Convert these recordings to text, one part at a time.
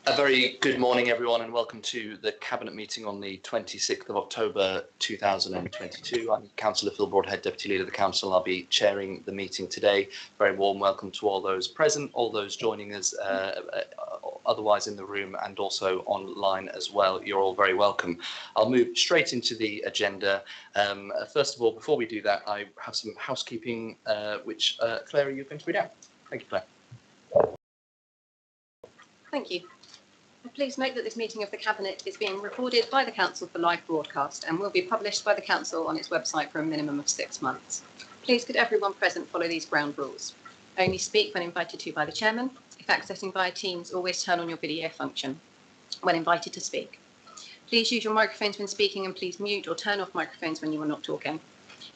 A very good morning, everyone, and welcome to the Cabinet meeting on the 26th of October 2022. I'm Councillor Phil Broadhead, Deputy Leader of the Council. I'll be chairing the meeting today. Very warm welcome to all those present, all those joining us otherwise in the room and also online as well. You're all very welcome. I'll move straight into the agenda. First of all, before we do that, I have some housekeeping, which Claire, are you going to read out? Thank you, Claire. Thank you. Please note that this meeting of the Cabinet is being recorded by the Council for live broadcast and will be published by the Council on its website for a minimum of 6 months. Please could everyone present follow these ground rules. Only speak when invited to by the Chairman. If accessing via Teams, always turn on your video function when invited to speak. Please use your microphones when speaking and please mute or turn off microphones when you are not talking.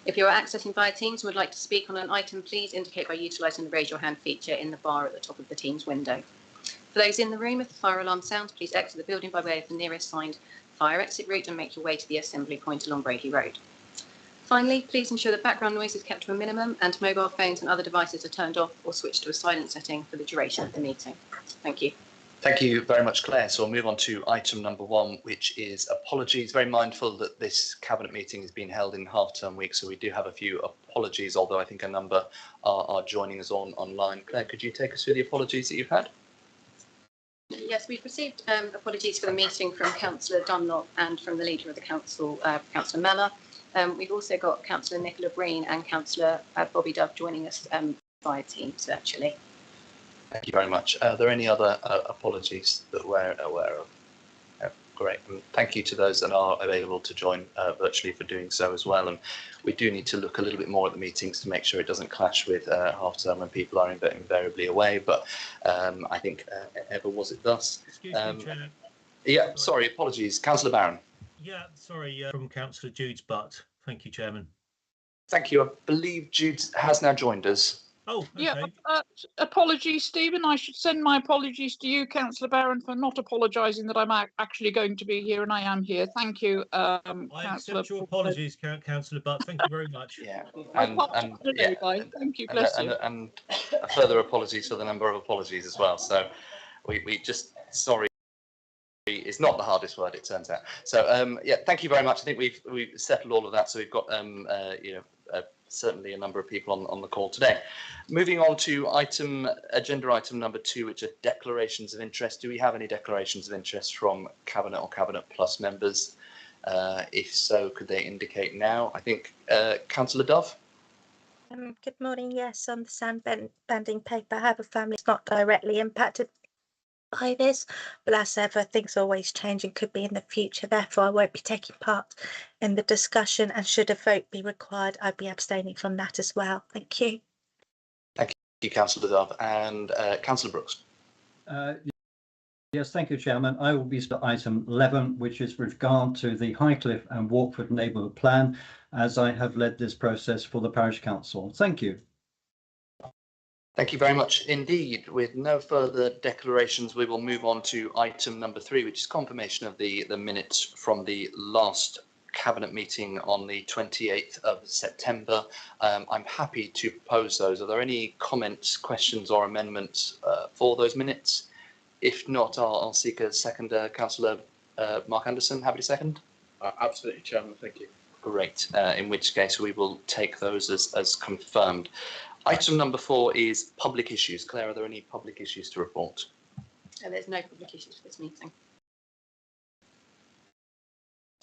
If you are accessing via Teams and would like to speak on an item, please indicate by utilising the raise your hand feature in the bar at the top of the Teams window. For those in the room, if the fire alarm sounds, please exit the building by way of the nearest signed fire exit route and make your way to the assembly point along Brady Road. Finally, please ensure that background noise is kept to a minimum and mobile phones and other devices are turned off or switched to a silent setting for the duration of the meeting. Thank you. Thank you very much, Claire. So we'll move on to item number 1, which is apologies. Very mindful that this Cabinet meeting has been held in half-term week, so we do have a few apologies, although I think a number are joining us online. Claire, could you take us through the apologies that you've had? Yes, we've received apologies for the meeting from Councillor Dunlop and from the Leader of the Council, Councillor Mellor. We've also got Councillor Nicola Breen and Councillor Bobby Dove joining us via Teams virtually. Thank you very much. Are there any other apologies that we're aware of? Great. And thank you to those that are available to join virtually for doing so as well. And we do need to look a little bit more at the meetings to make sure it doesn't clash with half term when people are invariably away. But I think ever was it thus. Excuse me, Chair. Yeah, sorry, apologies. Councillor Barron. Yeah, sorry, from Councillor Jude's butt. Thank you, Chairman. Thank you. I believe Jude has now joined us. Oh, okay. Yeah, apologies, Stephen. I should send my apologies to you, Councillor Barron, for not apologising that I'm actually going to be here, and I am here. Thank you, I accept your apologies, Councillor Butt. Thank you very much. Yeah, thank you, bless you. And further apologies for the number of apologies as well. So we just sorry. Is not the hardest word, it turns out. So yeah, thank you very much. I think we've settled all of that. So we've got certainly a number of people on the call today. Moving on to agenda item number 2, which are declarations of interest. Do we have any declarations of interest from Cabinet or Cabinet Plus members? If so, could they indicate now? I think Councillor Dove. Good morning. Yes, on the sandbanding paper, I have a family that's not directly impacted by this, but as ever, things always change and could be in the future. Therefore, I won't be taking part in the discussion, and should a vote be required, I'd be abstaining from that as well. Thank you. Thank you, Councillor Dove. And Councillor Brooks. Yes, thank you, Chairman. I will be to item 11, which is with regard to the Highcliffe and Walkford Neighbourhood Plan, as I have led this process for the Parish Council. Thank you. Thank you very much indeed. With no further declarations, we will move on to item number 3, which is confirmation of the minutes from the last Cabinet meeting on the 28th of September. I'm happy to propose those. Are there any comments, questions or amendments for those minutes? If not, I'll seek a second. Councillor Mark Anderson, happy to second? Absolutely, Chairman. Thank you. Great. In which case we will take those as confirmed. Item number 4 is public issues. Claire, are there any public issues to report? There's no public issues for this meeting.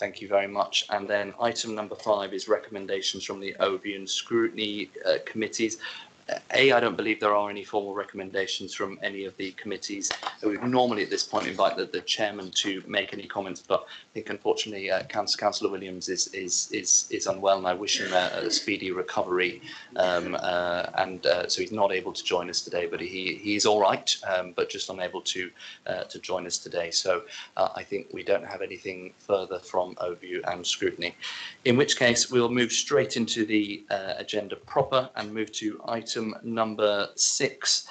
Thank you very much. And then item number 5 is recommendations from the overview and scrutiny committees. I don't believe there are any formal recommendations from any of the committees. So we normally at this point invite the chairman to make any comments, but I think unfortunately Councillor Williams is unwell, and I wish him a speedy recovery. So he's not able to join us today, but he is all right, but just unable to join us today. So I think we don't have anything further from overview and scrutiny. In which case we'll move straight into the agenda proper and move to agenda item number 6,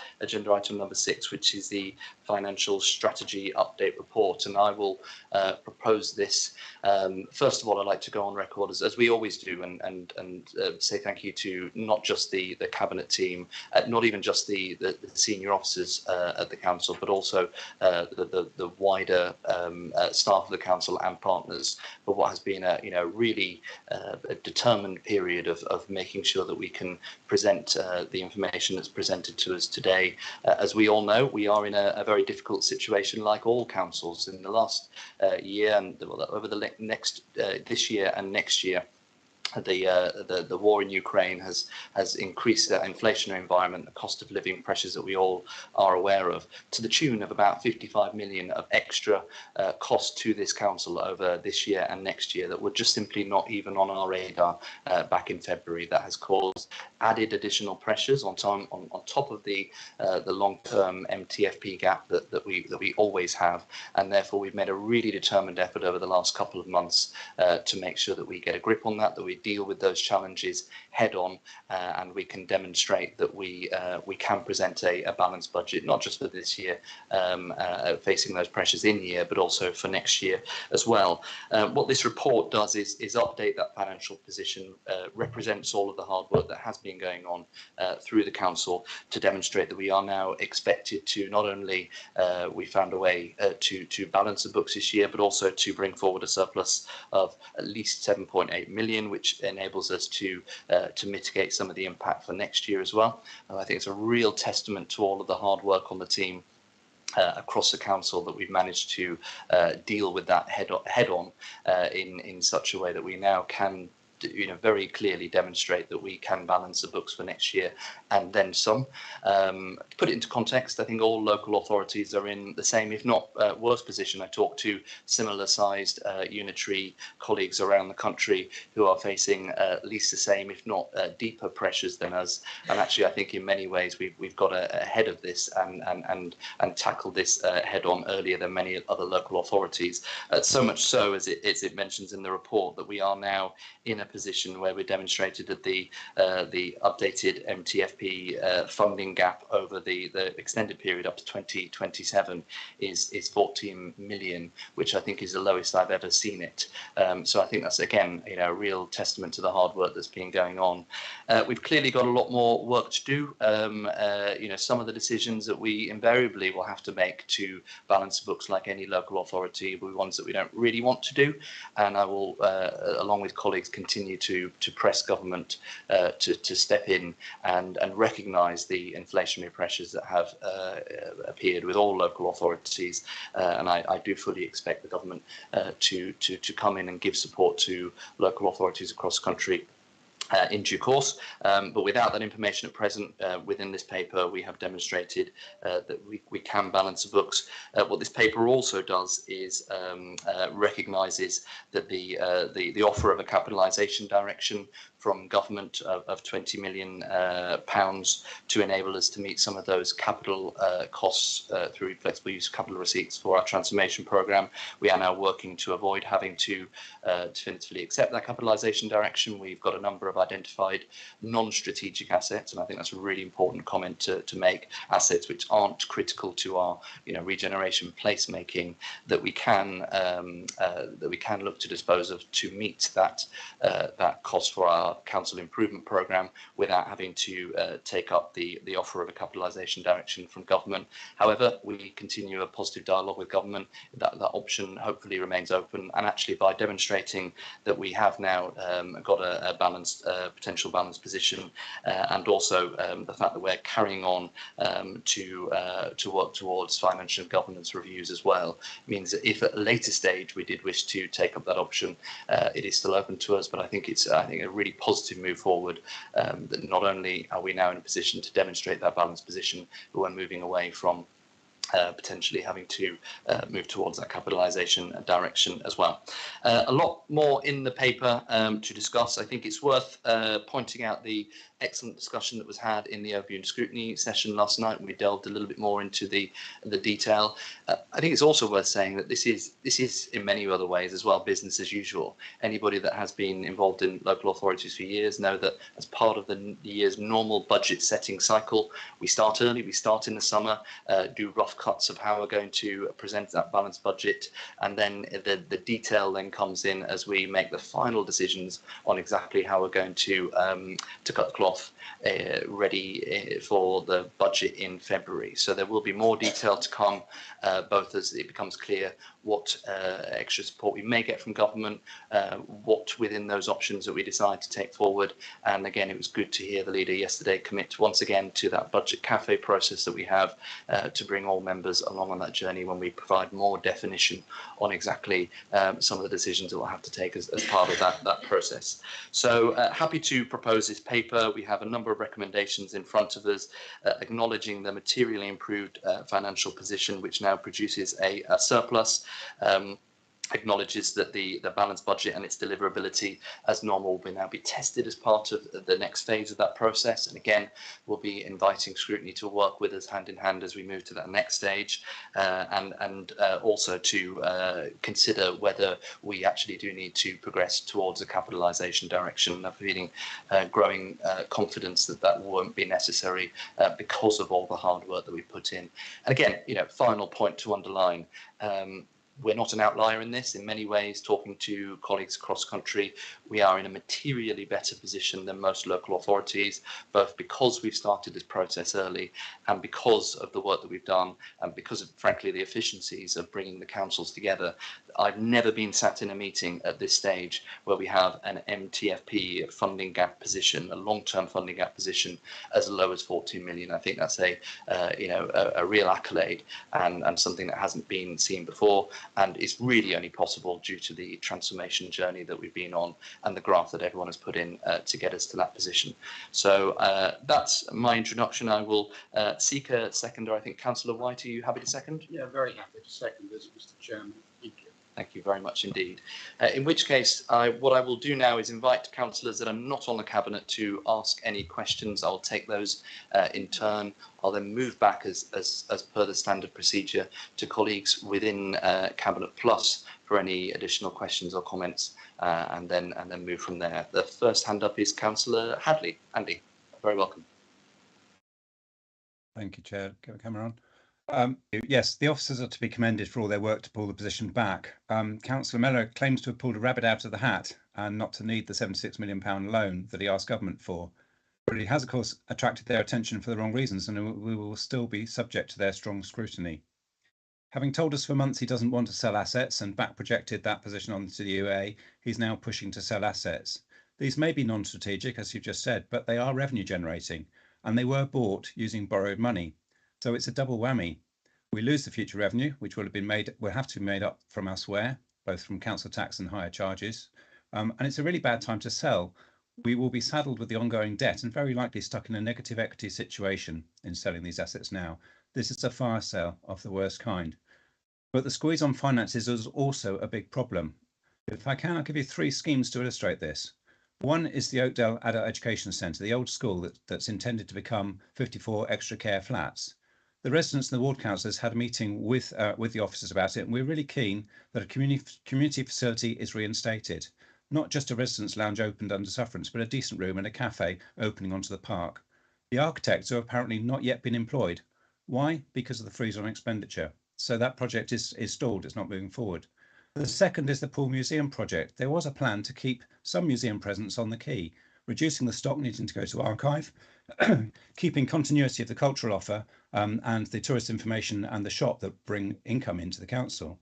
which is the financial strategy update report, and I will propose this. First of all, I'd like to go on record as we always do, and say thank you to not just the cabinet team, not even just the senior officers at the council, but also the wider staff of the council and partners for what has been a really a determined period of making sure that we can present the information that's presented to us today. As we all know, we are in a very difficult situation, like all councils in the last year and over the next this year and next year. The war in Ukraine has increased the inflationary environment, the cost of living pressures that we all are aware of, to the tune of about 55 million of extra cost to this council over this year and next year that were just simply not even on our radar back in February. That has caused added additional pressures on top of the long-term MTFP gap that we always have, and therefore we've made a really determined effort over the last couple of months to make sure that we get a grip on that we deal with those challenges head on, and we can demonstrate that we can present a balanced budget, not just for this year, facing those pressures in year, but also for next year as well. What this report does is update that financial position, represents all of the hard work that has been going on through the council to demonstrate that we are now expected to not only we found a way to balance the books this year, but also to bring forward a surplus of at least 7.8 million, which enables us to mitigate some of the impact for next year as well. And I think it's a real testament to all of the hard work on the team across the council that we've managed to deal with that head on in such a way that we now can very clearly demonstrate that we can balance the books for next year and then some. To put it into context, I think all local authorities are in the same, if not worse position. I talk to similar sized unitary colleagues around the country who are facing at least the same, if not deeper pressures than us. And actually, I think in many ways we've got ahead of this and tackled this head on earlier than many other local authorities. So much so, as it mentions in the report, that we are now in a position where we demonstrated that the updated MTFP funding gap over the extended period up to 2027 is 14 million, which I think is the lowest I've ever seen it. So I think that's again a real testament to the hard work that's been going on. We've clearly got a lot more work to do. Some of the decisions that we invariably will have to make to balance the books, like any local authority, will be ones that we don't really want to do, and I will, along with colleagues, continue to press government to step in and recognise the inflationary pressures that have appeared with all local authorities, and I do fully expect the government to come in and give support to local authorities across the country in due course, but without that information at present, within this paper we have demonstrated that we can balance the books. What this paper also does is recognises that the offer of a capitalisation direction from government of £20 million to enable us to meet some of those capital costs through flexible use of capital receipts for our transformation programme. We are now working to avoid having to definitively accept that capitalisation direction. We've got a number of identified non-strategic assets, and I think that's a really important comment to make, assets which aren't critical to our regeneration placemaking, that we can look to dispose of to meet that cost for our council improvement programme without having to take up the offer of a capitalisation direction from government. However, we continue a positive dialogue with government. That option hopefully remains open, and actually by demonstrating that we have now got a balanced potential balanced position, and also the fact that we're carrying on to work towards financial governance reviews as well, means that if at a later stage we did wish to take up that option, it is still open to us. But I think it's a really positive move forward, that not only are we now in a position to demonstrate that balanced position, but we're moving away from potentially having to move towards that capitalisation direction as well. A lot more in the paper to discuss. I think it's worth pointing out the excellent discussion that was had in the overview and scrutiny session last night, and we delved a little bit more into the detail. I think it's also worth saying that this is in many other ways as well business as usual. Anybody that has been involved in local authorities for years know that as part of the year's normal budget setting cycle, we start early, we start in the summer, do rough rough cuts of how we're going to present that balanced budget, and then the detail then comes in as we make the final decisions on exactly how we're going to cut the cloth ready for the budget in February. So there will be more detail to come, both as it becomes clear what extra support we may get from government, what within those options that we decide to take forward. And again, it was good to hear the leader yesterday commit once again to that budget cafe process that we have to bring all members along on that journey when we provide more definition on exactly some of the decisions that we'll have to take as part of that process. So happy to propose this paper. We have a number of recommendations in front of us, acknowledging the materially improved financial position, which now produces a surplus. Acknowledges that the balanced budget and its deliverability as normal will now be tested as part of the next phase of that process. And again, we'll be inviting scrutiny to work with us hand in hand as we move to that next stage, and also to consider whether we actually do need to progress towards a capitalisation direction. I'm feeling growing confidence that that won't be necessary because of all the hard work that we put in. And again, final point to underline, we're not an outlier in this. In many ways, talking to colleagues across country, we are in a materially better position than most local authorities, both because we've started this process early and because of the work that we've done, and because of, frankly, the efficiencies of bringing the councils together. I've never been sat in a meeting at this stage where we have an MTFP funding gap position, a long-term funding gap position, as low as 14 million. I think that's a real accolade and something that hasn't been seen before, and is really only possible due to the transformation journey that we've been on and the graph that everyone has put in to get us to that position. So that's my introduction. I will seek a seconder. I think Councillor White, are you happy to second? Yeah, very happy to second this, Mr. Chairman. Thank you. Thank you very much indeed. In which case, what I will do now is invite councillors that are not on the Cabinet to ask any questions. I'll take those in turn. I'll then move back as per the standard procedure to colleagues within Cabinet Plus for any additional questions or comments, and then move from there. The first hand up is Councillor Hadley. Andy, very welcome. Thank you, Chair. Get the camera on. Yes, the officers are to be commended for all their work to pull the position back. Councillor Mellor claims to have pulled a rabbit out of the hat and not to need the £76 million loan that he asked government for. But it has, of course, attracted their attention for the wrong reasons, and we will still be subject to their strong scrutiny. Having told us for months he doesn't want to sell assets and back projected that position onto the UA, he's now pushing to sell assets. These may be non-strategic, as you've just said, but they are revenue generating, and they were bought using borrowed money. So it's a double whammy. We lose the future revenue, which will have to be made up from elsewhere, both from council tax and higher charges. And it's a really bad time to sell. We will be saddled with the ongoing debt and very likely stuck in a negative equity situation in selling these assets now. This is a fire sale of the worst kind. But the squeeze on finances is also a big problem. If I can, I'll give you 3 schemes to illustrate this. One is the Oakdale Adult Education Centre, the old school that's intended to become 54 extra care flats. The residents and the ward councillors had a meeting with the officers about it, and we're really keen that a community facility is reinstated. Not just a residents' lounge opened under sufferance, but a decent room and a cafe opening onto the park. The architects have apparently not yet been employed. Why? Because of the freeze on expenditure. So that project is stalled, it's not moving forward. The second is the Poole Museum project. There was a plan to keep some museum presence on the quay, reducing the stock needing to go to archive, keeping continuity of the cultural offer and the tourist information and the shop that bring income into the council.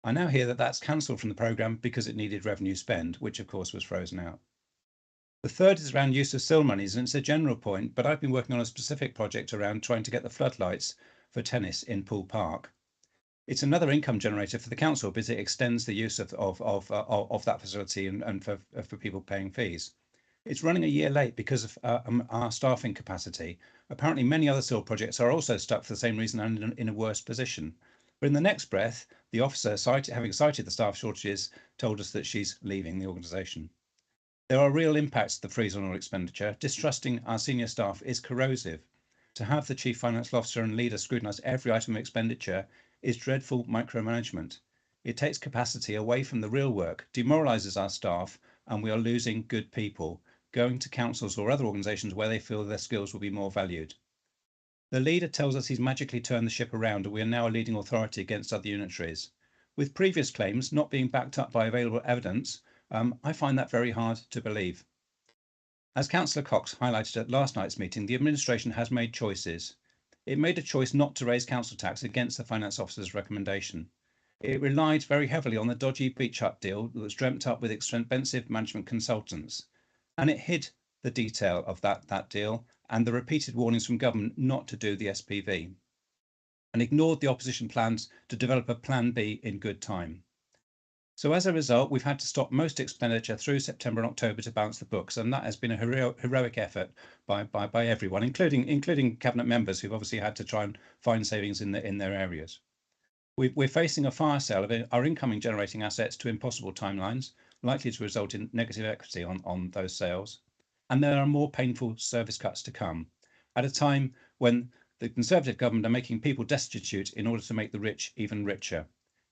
I now hear that that's cancelled from the programme because it needed revenue spend, which of course was frozen out. The third is around use of SIL monies, and it's a general point, but I've been working on a specific project around trying to get the floodlights for tennis in Poole Park. It's another income generator for the council because it extends the use of that facility and for people paying fees. It's running a year late because of our staffing capacity. Apparently many other SIL projects are also stuck for the same reason and in a worse position. But in the next breath, the officer, having cited the staff shortages, told us that she's leaving the organisation. There are real impacts to the freeze on all expenditure. Distrusting our senior staff is corrosive. To have the Chief Financial Officer and leader scrutinise every item of expenditure is dreadful micromanagement. It takes capacity away from the real work, demoralises our staff, and we are losing good people, going to councils or other organisations where they feel their skills will be more valued. The leader tells us he's magically turned the ship around and we are now a leading authority against other unitaries. With previous claims not being backed up by available evidence, I find that very hard to believe. As Councillor Cox highlighted at last night's meeting, the administration has made choices. It made a choice not to raise council tax against the finance officer's recommendation. It relied very heavily on the dodgy beach hut deal that was dreamt up with expensive management consultants, and it hid the detail of that deal and the repeated warnings from government not to do the SPV, and ignored the opposition plans to develop a plan B in good time. So as a result, we've had to stop most expenditure through September and October to balance the books, and that has been a heroic effort by everyone, including cabinet members who've obviously had to try and find savings in their areas. We're facing a fire sale of our incoming generating assets to impossible timelines, likely to result in negative equity on those sales. And there are more painful service cuts to come at a time when the Conservative government are making people destitute in order to make the rich even richer.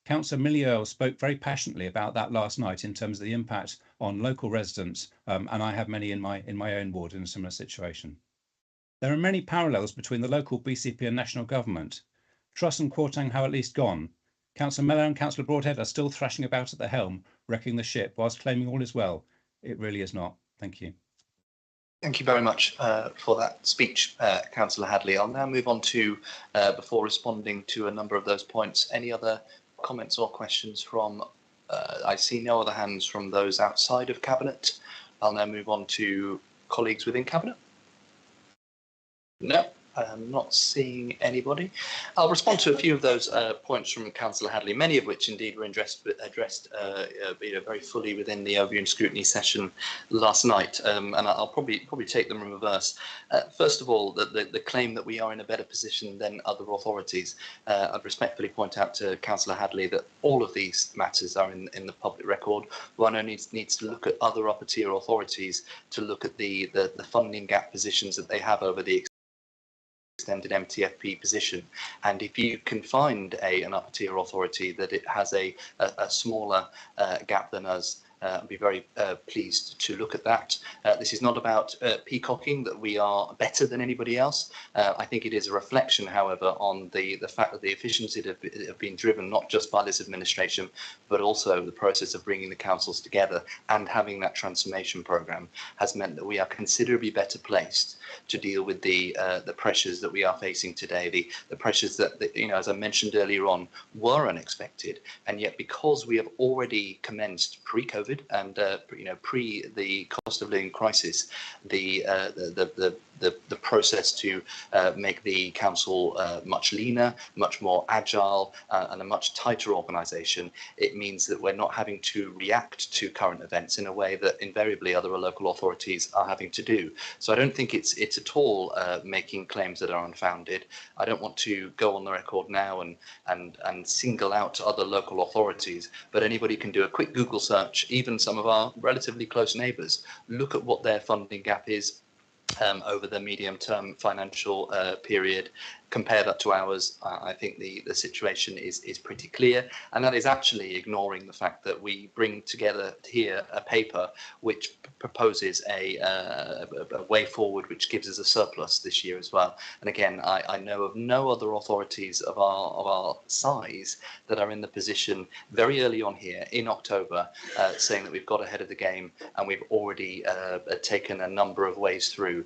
Councillor Millie Earle spoke very passionately about that last night in terms of the impact on local residents, and I have many in my own ward in a similar situation. There are many parallels between the local BCP and national government. Truss and Kwarteng have at least gone. Councillor Mellor and Councillor Broadhead are still thrashing about at the helm, wrecking the ship, whilst claiming all is well. It really is not. Thank you. Thank you very much for that speech, Councillor Hadley. I'll now move on to, before responding to a number of those points, any other comments or questions from, I see no other hands from those outside of Cabinet. I'll now move on to colleagues within Cabinet. No, I'm not seeing anybody. I'll respond to a few of those points from Councillor Hadley, many of which indeed were addressed very fully within the overview and scrutiny session last night, and I'll probably take them in reverse. First of all, the claim that we are in a better position than other authorities. I'd respectfully point out to Councillor Hadley that all of these matters are in the public record. One only needs to look at other upper tier authorities to look at the funding gap positions that they have over the extended MTFP position, and if you can find an upper tier authority that it has a smaller gap than us, I'd be very pleased to look at that. This is not about peacocking that we are better than anybody else. I think it is a reflection, however, on the fact that the efficiencies have been driven not just by this administration, but also the process of bringing the councils together and having that transformation programme has meant that we are considerably better placed to deal with the pressures that we are facing today, the pressures that, as I mentioned earlier on, were unexpected, and yet because we have already commenced pre-COVID and pre the cost of living crisis, the process to make the council much leaner, much more agile, and a much tighter organisation, it means that we're not having to react to current events in a way that invariably other local authorities are having to do. So I don't think it's at all making claims that are unfounded. I don't want to go on the record now and single out other local authorities, but anybody can do a quick Google search, even some of our relatively close neighbours, look at what their funding gap is over the medium-term financial period, compare that to ours. I think the situation is pretty clear, and that is actually ignoring the fact that we bring together here a paper which proposes a way forward which gives us a surplus this year as well. And again, I know of no other authorities of our size that are in the position very early on here in October saying that we've got ahead of the game and we've already taken a number of ways through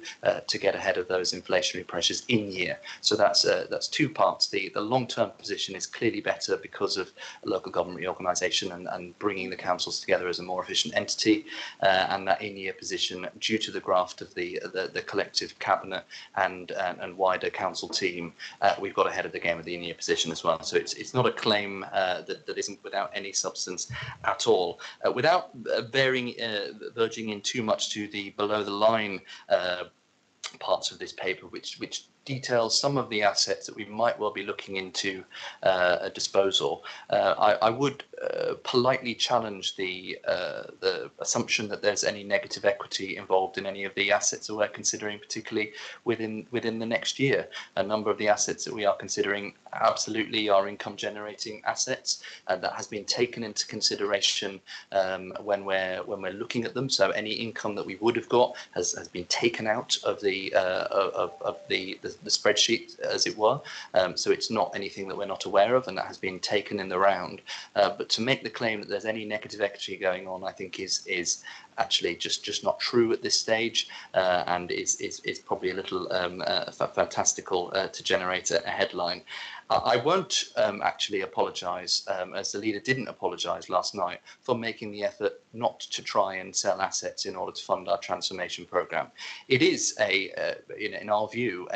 to get ahead of those inflationary pressures in year. So that's two parts. The long-term position is clearly better because of local government reorganisation and bringing the councils together as a more efficient entity, and that in-year position, due to the graft of the collective cabinet and wider council team, we've got ahead of the game with the in-year position as well. So it's not a claim that isn't without any substance at all. Without verging in too much to the below-the-line parts of this paper, which details some of the assets that we might well be looking into a disposal. I would politely challenge the assumption that there's any negative equity involved in any of the assets that we're considering, particularly within the next year. A number of the assets that we are considering absolutely are income generating assets, and that has been taken into consideration when we're looking at them. So any income that we would have got has been taken out of the the spreadsheet, as it were. So it's not anything that we're not aware of, and that has been taken in the round. But to make the claim that there's any negative equity going on, I think is actually just not true at this stage, and is probably a little fantastical to generate a headline. I won't actually apologise, as the leader didn't apologise last night, for making the effort not to try and sell assets in order to fund our transformation programme. It is in our view,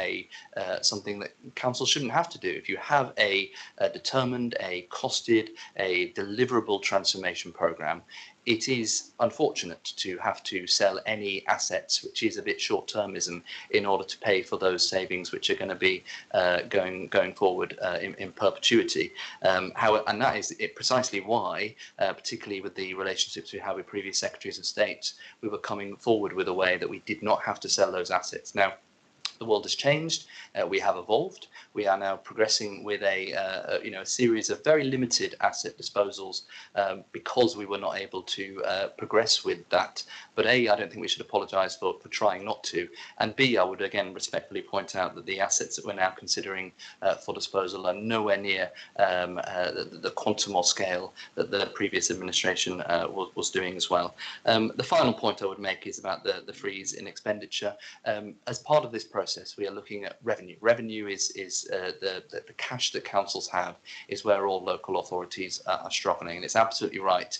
something that council shouldn't have to do. If you have a determined, a costed, a deliverable transformation programme, it is unfortunate to have to sell any assets, which is a bit short-termism, in order to pay for those savings which are going to be going forward in perpetuity. And that is precisely why, particularly with the relationships we have with previous secretaries of state, we were coming forward with a way that we did not have to sell those assets. Now, the world has changed. We have evolved. We are now progressing with a series of very limited asset disposals because we were not able to progress with that. But A, I don't think we should apologise for trying not to. And B, I would again respectfully point out that the assets that we're now considering for disposal are nowhere near the quantum or scale that the previous administration was doing as well. The final point I would make is about the freeze in expenditure. As part of this process, we are looking at revenue. Revenue is the cash that councils have is where all local authorities are struggling, and it's absolutely right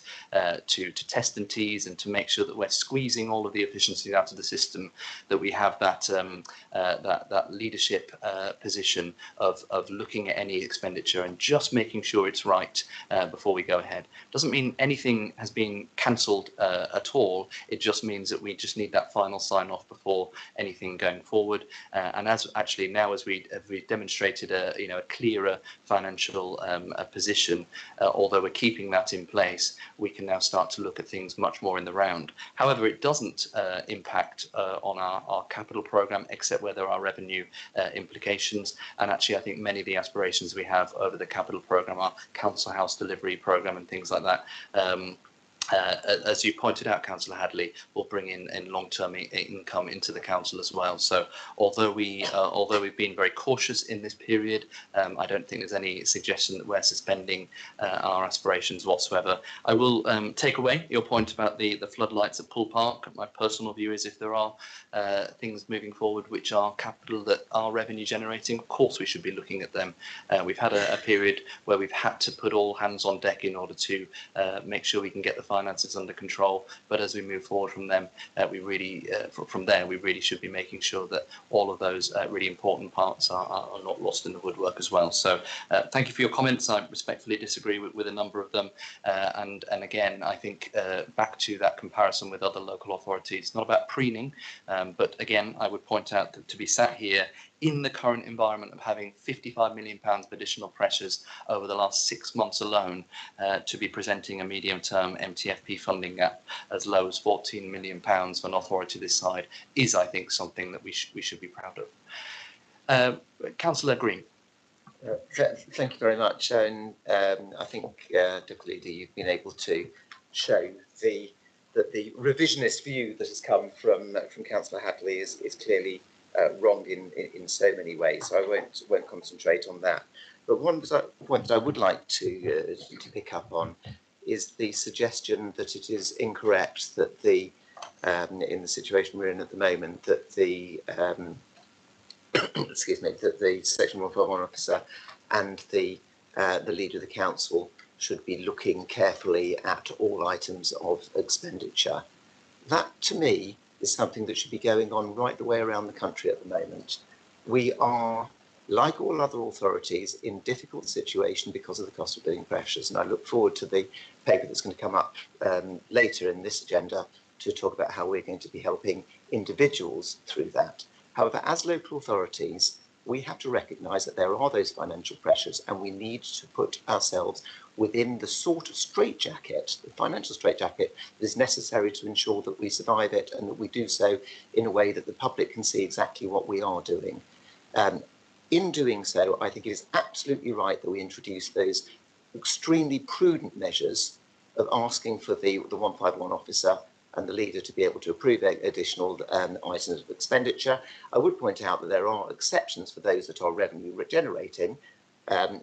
to test and tease and to make sure that we're squeezing all of the efficiencies out of the system, that we have that leadership position of looking at any expenditure and just making sure it's right before we go ahead. Doesn't mean anything has been cancelled at all. It just means that we just need that final sign off before anything going forward. And as we've demonstrated a clearer financial position, although we're keeping that in place, we can now start to look at things much more in the round. However, it doesn't impact on our capital programme, except where there are revenue implications. And actually, I think many of the aspirations we have over the capital programme, our council house delivery programme and things like that, as you pointed out, Councillor Hadley, will bring in long-term income into the council as well. So although we've been very cautious in this period, I don't think there's any suggestion that we're suspending our aspirations whatsoever. I will take away your point about the floodlights at Poole Park. My personal view is if there are things moving forward which are capital that are revenue generating, of course we should be looking at them. We've had a period where we've had to put all hands on deck in order to make sure we can get the finances under control. But as we move forward from them, we really should be making sure that all of those really important parts are not lost in the woodwork as well. So thank you for your comments. I respectfully disagree with a number of them. And again, I think back to that comparison with other local authorities, it's not about preening, but again, I would point out that to be sat here in the current environment of having £55 million of additional pressures over the last 6 months alone, to be presenting a medium-term MTFP funding gap as low as £14 million for an authority this side is, I think, something that we should be proud of. Councillor Green. Thank you very much. And I think, Dr. Leader, you've been able to show that the revisionist view that has come from Councillor Hadley is clearly wrong in so many ways. So I won't concentrate on that. But one point that I would like to pick up on is the suggestion that it is incorrect that in the situation we're in at the moment, that the that the Section 151 officer and the leader of the council should be looking carefully at all items of expenditure. That, to me, is something that should be going on right the way around the country at the moment. We are, like all other authorities, in difficult situation because of the cost of living pressures, and I look forward to the paper that's going to come up later in this agenda to talk about how we're going to be helping individuals through that. However, as local authorities, we have to recognise that there are those financial pressures, and we need to put ourselves within the sort of straitjacket, the financial straitjacket that is necessary to ensure that we survive it and that we do so in a way that the public can see exactly what we are doing. In doing so, I think it is absolutely right that we introduce those extremely prudent measures of asking for the 151 officer and the leader to be able to approve additional items of expenditure. I would point out that there are exceptions for those that are revenue generating,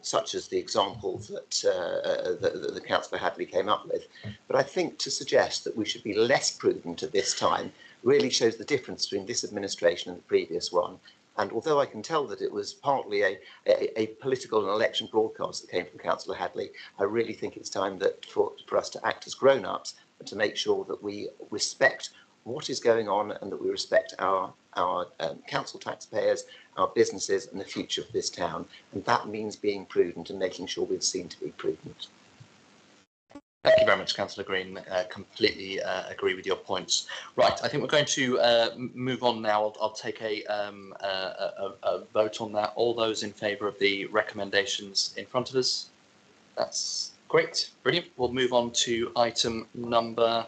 such as the examples that the Councillor Hadley came up with. But I think to suggest that we should be less prudent at this time really shows the difference between this administration and the previous one. And although I can tell that it was partly a political and election broadcast that came from Councillor Hadley, I really think it's time that for us to act as grown-ups and to make sure that we respect what is going on and that we respect our council taxpayers, our businesses and the future of this town. And that means being prudent and making sure we're seen to be prudent. Thank you very much, Councillor Green. Completely agree with your points. Right, I think we're going to move on now. I'll take a vote on that. All those in favour of the recommendations in front of us? That's great, brilliant. We'll move on to item number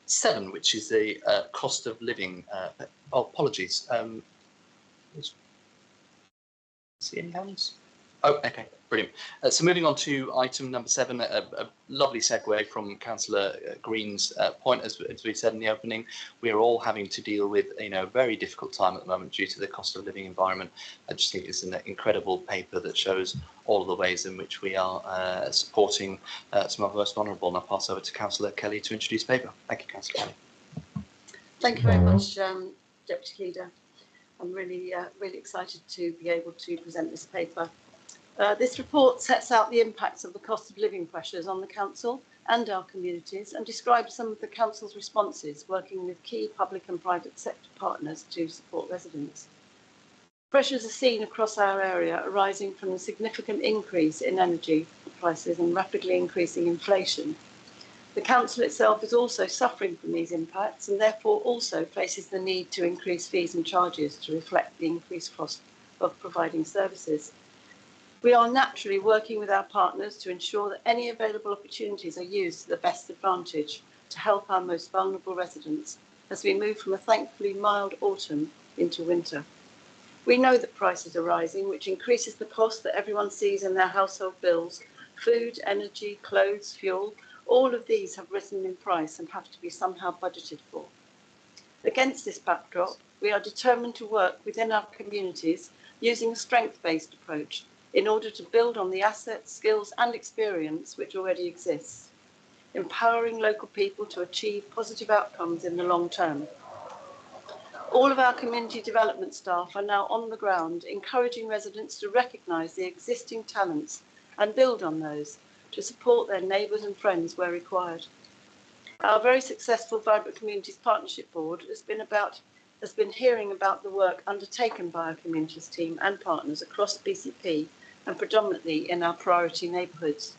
7, which is the cost of living. Apologies. See any hands? Oh, okay, brilliant. So moving on to item number 7, a lovely segue from Councillor Green's point, as we said in the opening, we are all having to deal with a very difficult time at the moment due to the cost of living environment. I just think it's an incredible paper that shows all of the ways in which we are supporting some of the most vulnerable. And I'll pass over to Councillor Kelly to introduce the paper. Thank you, Councillor Kelly. Thank you very much, Deputy Leader. I'm really excited to be able to present this paper. This report sets out the impacts of the cost of living pressures on the council and our communities and describes some of the council's responses working with key public and private sector partners to support residents. Pressures are seen across our area arising from the significant increase in energy prices and rapidly increasing inflation. The council itself is also suffering from these impacts and therefore also faces the need to increase fees and charges to reflect the increased cost of providing services. We are naturally working with our partners to ensure that any available opportunities are used to the best advantage to help our most vulnerable residents as we move from a thankfully mild autumn into winter. We know that prices are rising, which increases the cost that everyone sees in their household bills. Food, energy, clothes, fuel, all of these have risen in price and have to be somehow budgeted for. Against this backdrop, we are determined to work within our communities using a strength-based approach in order to build on the assets, skills and experience which already exists, empowering local people to achieve positive outcomes in the long term. All of our community development staff are now on the ground, encouraging residents to recognise the existing talents and build on those to support their neighbours and friends where required. Our very successful Vibrant Communities Partnership Board has been hearing about the work undertaken by our communities team and partners across BCP and predominantly in our priority neighbourhoods.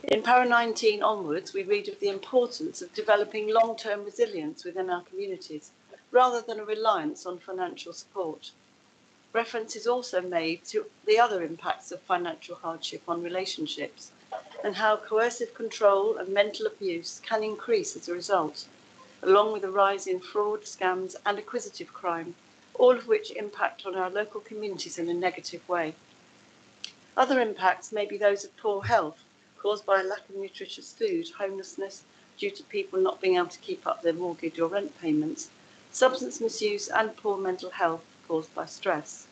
In Para 19 onwards, we read of the importance of developing long-term resilience within our communities, rather than a reliance on financial support. Reference is also made to the other impacts of financial hardship on relationships and how coercive control and mental abuse can increase as a result, along with a rise in fraud, scams and acquisitive crime, all of which impact on our local communities in a negative way. Other impacts may be those of poor health, caused by a lack of nutritious food, homelessness due to people not being able to keep up their mortgage or rent payments, substance misuse and poor mental health caused by stress.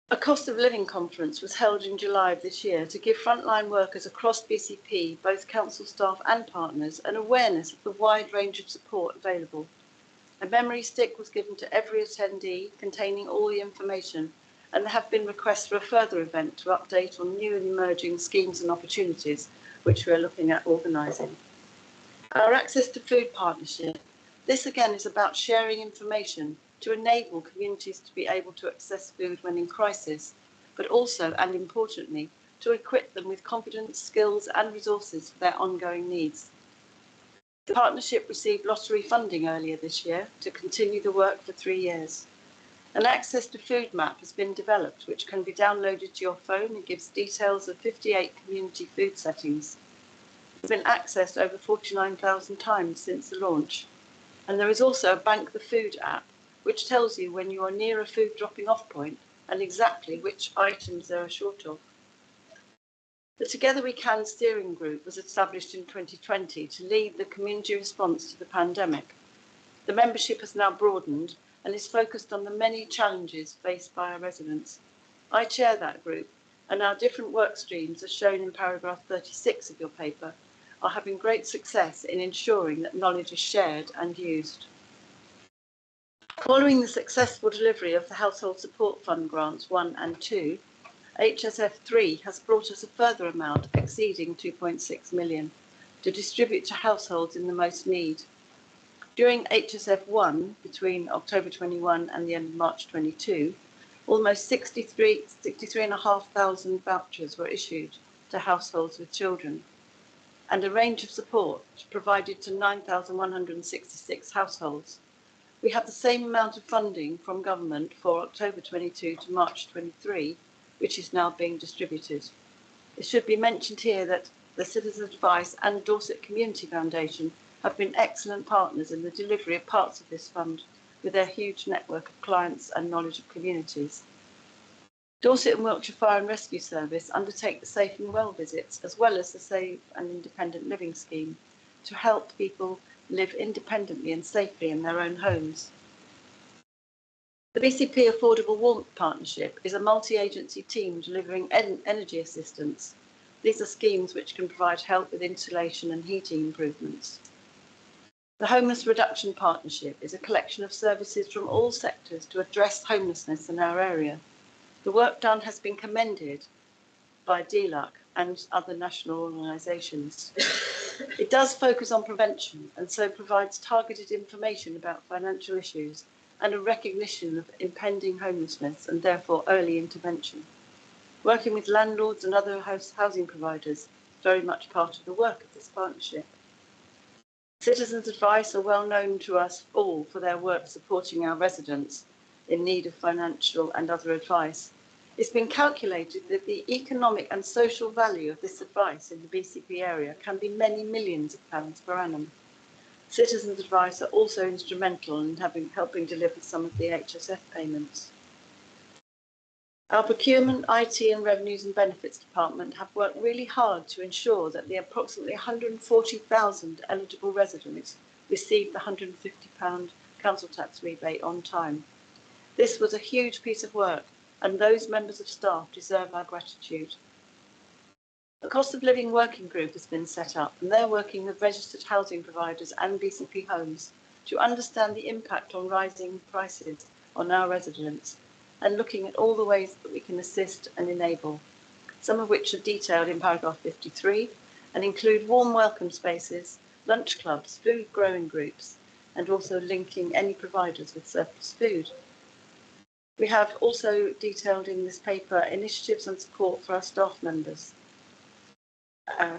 A cost of living conference was held in July of this year to give frontline workers across BCP, both council staff and partners, an awareness of the wide range of support available. A memory stick was given to every attendee containing all the information, and there have been requests for a further event to update on new and emerging schemes and opportunities, which we are looking at organising. Our Access to Food Partnership. This again is about sharing information to enable communities to be able to access food when in crisis, but also, and importantly, to equip them with confidence, skills and resources for their ongoing needs. The partnership received lottery funding earlier this year to continue the work for 3 years. An Access to Food map has been developed, which can be downloaded to your phone and gives details of 58 community food settings. It's been accessed over 49,000 times since the launch. And there is also a Bank the Food app, which tells you when you are near a food dropping off point and exactly which items there are short of. The Together We Can steering group was established in 2020 to lead the community response to the pandemic. The membership has now broadened and is focused on the many challenges faced by our residents. I chair that group, and our different work streams, as shown in paragraph 36 of your paper, are having great success in ensuring that knowledge is shared and used. Following the successful delivery of the Household Support Fund grants 1 and 2, HSF 3 has brought us a further amount exceeding 2.6 million to distribute to households in the most need. During HSF 1, between October 21 and the end of March 22, almost 63,500 vouchers were issued to households with children, and a range of support provided to 9,166 households. We have the same amount of funding from government for October 22 to March 23, which is now being distributed. It should be mentioned here that the Citizens Advice and Dorset Community Foundation have been excellent partners in the delivery of parts of this fund with their huge network of clients and knowledge of communities. Dorset and Wiltshire Fire and Rescue Service undertake the Safe and Well visits, as well as the Safe and Independent Living Scheme, to help people live independently and safely in their own homes. The BCP Affordable Warmth Partnership is a multi-agency team delivering energy assistance. These are schemes which can provide help with insulation and heating improvements. The Homeless Reduction Partnership is a collection of services from all sectors to address homelessness in our area. The work done has been commended by DLUC and other national organisations. It does focus on prevention and so provides targeted information about financial issues and a recognition of impending homelessness and therefore early intervention. Working with landlords and other housing providers is very much part of the work of this partnership. Citizens Advice are well known to us all for their work supporting our residents in need of financial and other advice. It's been calculated that the economic and social value of this advice in the BCP area can be many millions of pounds per annum. Citizens Advice are also instrumental in helping deliver some of the HSF payments. Our Procurement, IT and Revenues and Benefits Department have worked really hard to ensure that the approximately 140,000 eligible residents received the £150 council tax rebate on time. This was a huge piece of work, and those members of staff deserve our gratitude. The Cost of Living Working Group has been set up, and they're working with registered housing providers and BCP Homes to understand the impact on rising prices on our residents and looking at all the ways that we can assist and enable, some of which are detailed in paragraph 53 and include warm welcome spaces, lunch clubs, food growing groups, and also linking any providers with surplus food. We have also detailed in this paper initiatives and support for our staff members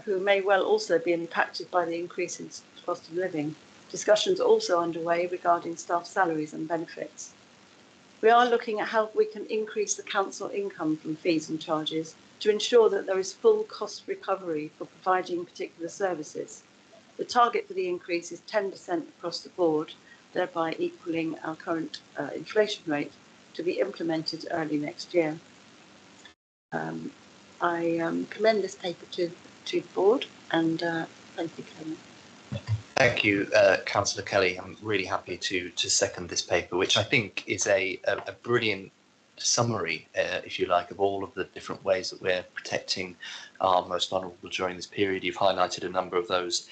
who may well also be impacted by the increase in cost of living. Discussions are also underway regarding staff salaries and benefits. We are looking at how we can increase the council income from fees and charges to ensure that there is full cost recovery for providing particular services. The target for the increase is 10% across the board, thereby equaling our current inflation rate, to be implemented early next year. I commend this paper to the board, and thank you, Clement. Thank you, Councillor Kelly. I'm really happy to second this paper, which I think is a brilliant summary, if you like, of all of the different ways that we're protecting our most vulnerable during this period. You've highlighted a number of those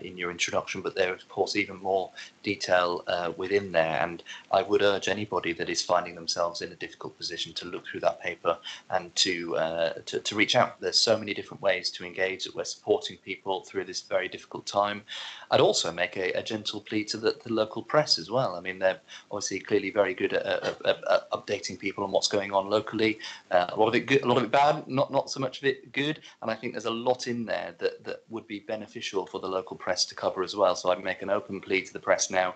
in your introduction, but there are, of course, even more detail within there. And I would urge anybody that is finding themselves in a difficult position to look through that paper and to reach out. There's so many different ways to engage that we're supporting people through this very difficult time. I'd also make a gentle plea to the local press as well. I mean, they're obviously clearly very good at updating people on what's going on locally. A lot of it good, a lot of it bad, not so much of it good. And I think there's a lot in there that would be beneficial for the local press to cover as well. So I'd make an open plea to the press now.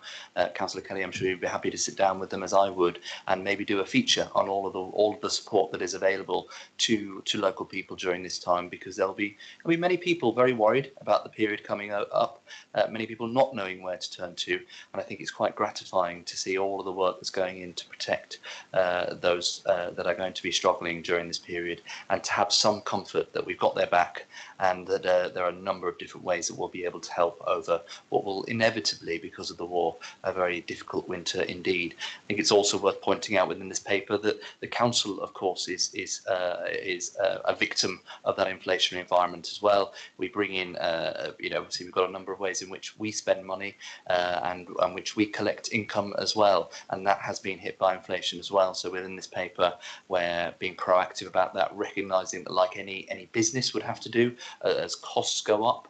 Councillor Kelly, I'm sure you'd be happy to sit down with them, as I would, and maybe do a feature on all of the support that is available to local people during this time, because there'll be many people very worried about the period coming up, many people not knowing where to turn to, and I think it's quite gratifying to see all of the work that's going in to protect those that are going to be struggling during this period, and to have some comfort that we've got their back, and that there are a number of different ways that we'll be able to help over what will inevitably, because of the war, a very difficult winter indeed. I think it's also worth pointing out within this paper that the council, of course, is a victim of that inflationary environment as well. We bring in, obviously we've got a number of ways in which we spend money and which we collect income as well, and that has been hit by inflation as well. So within this paper, we're being proactive about that, recognising that, like any business would have to do, as costs go up,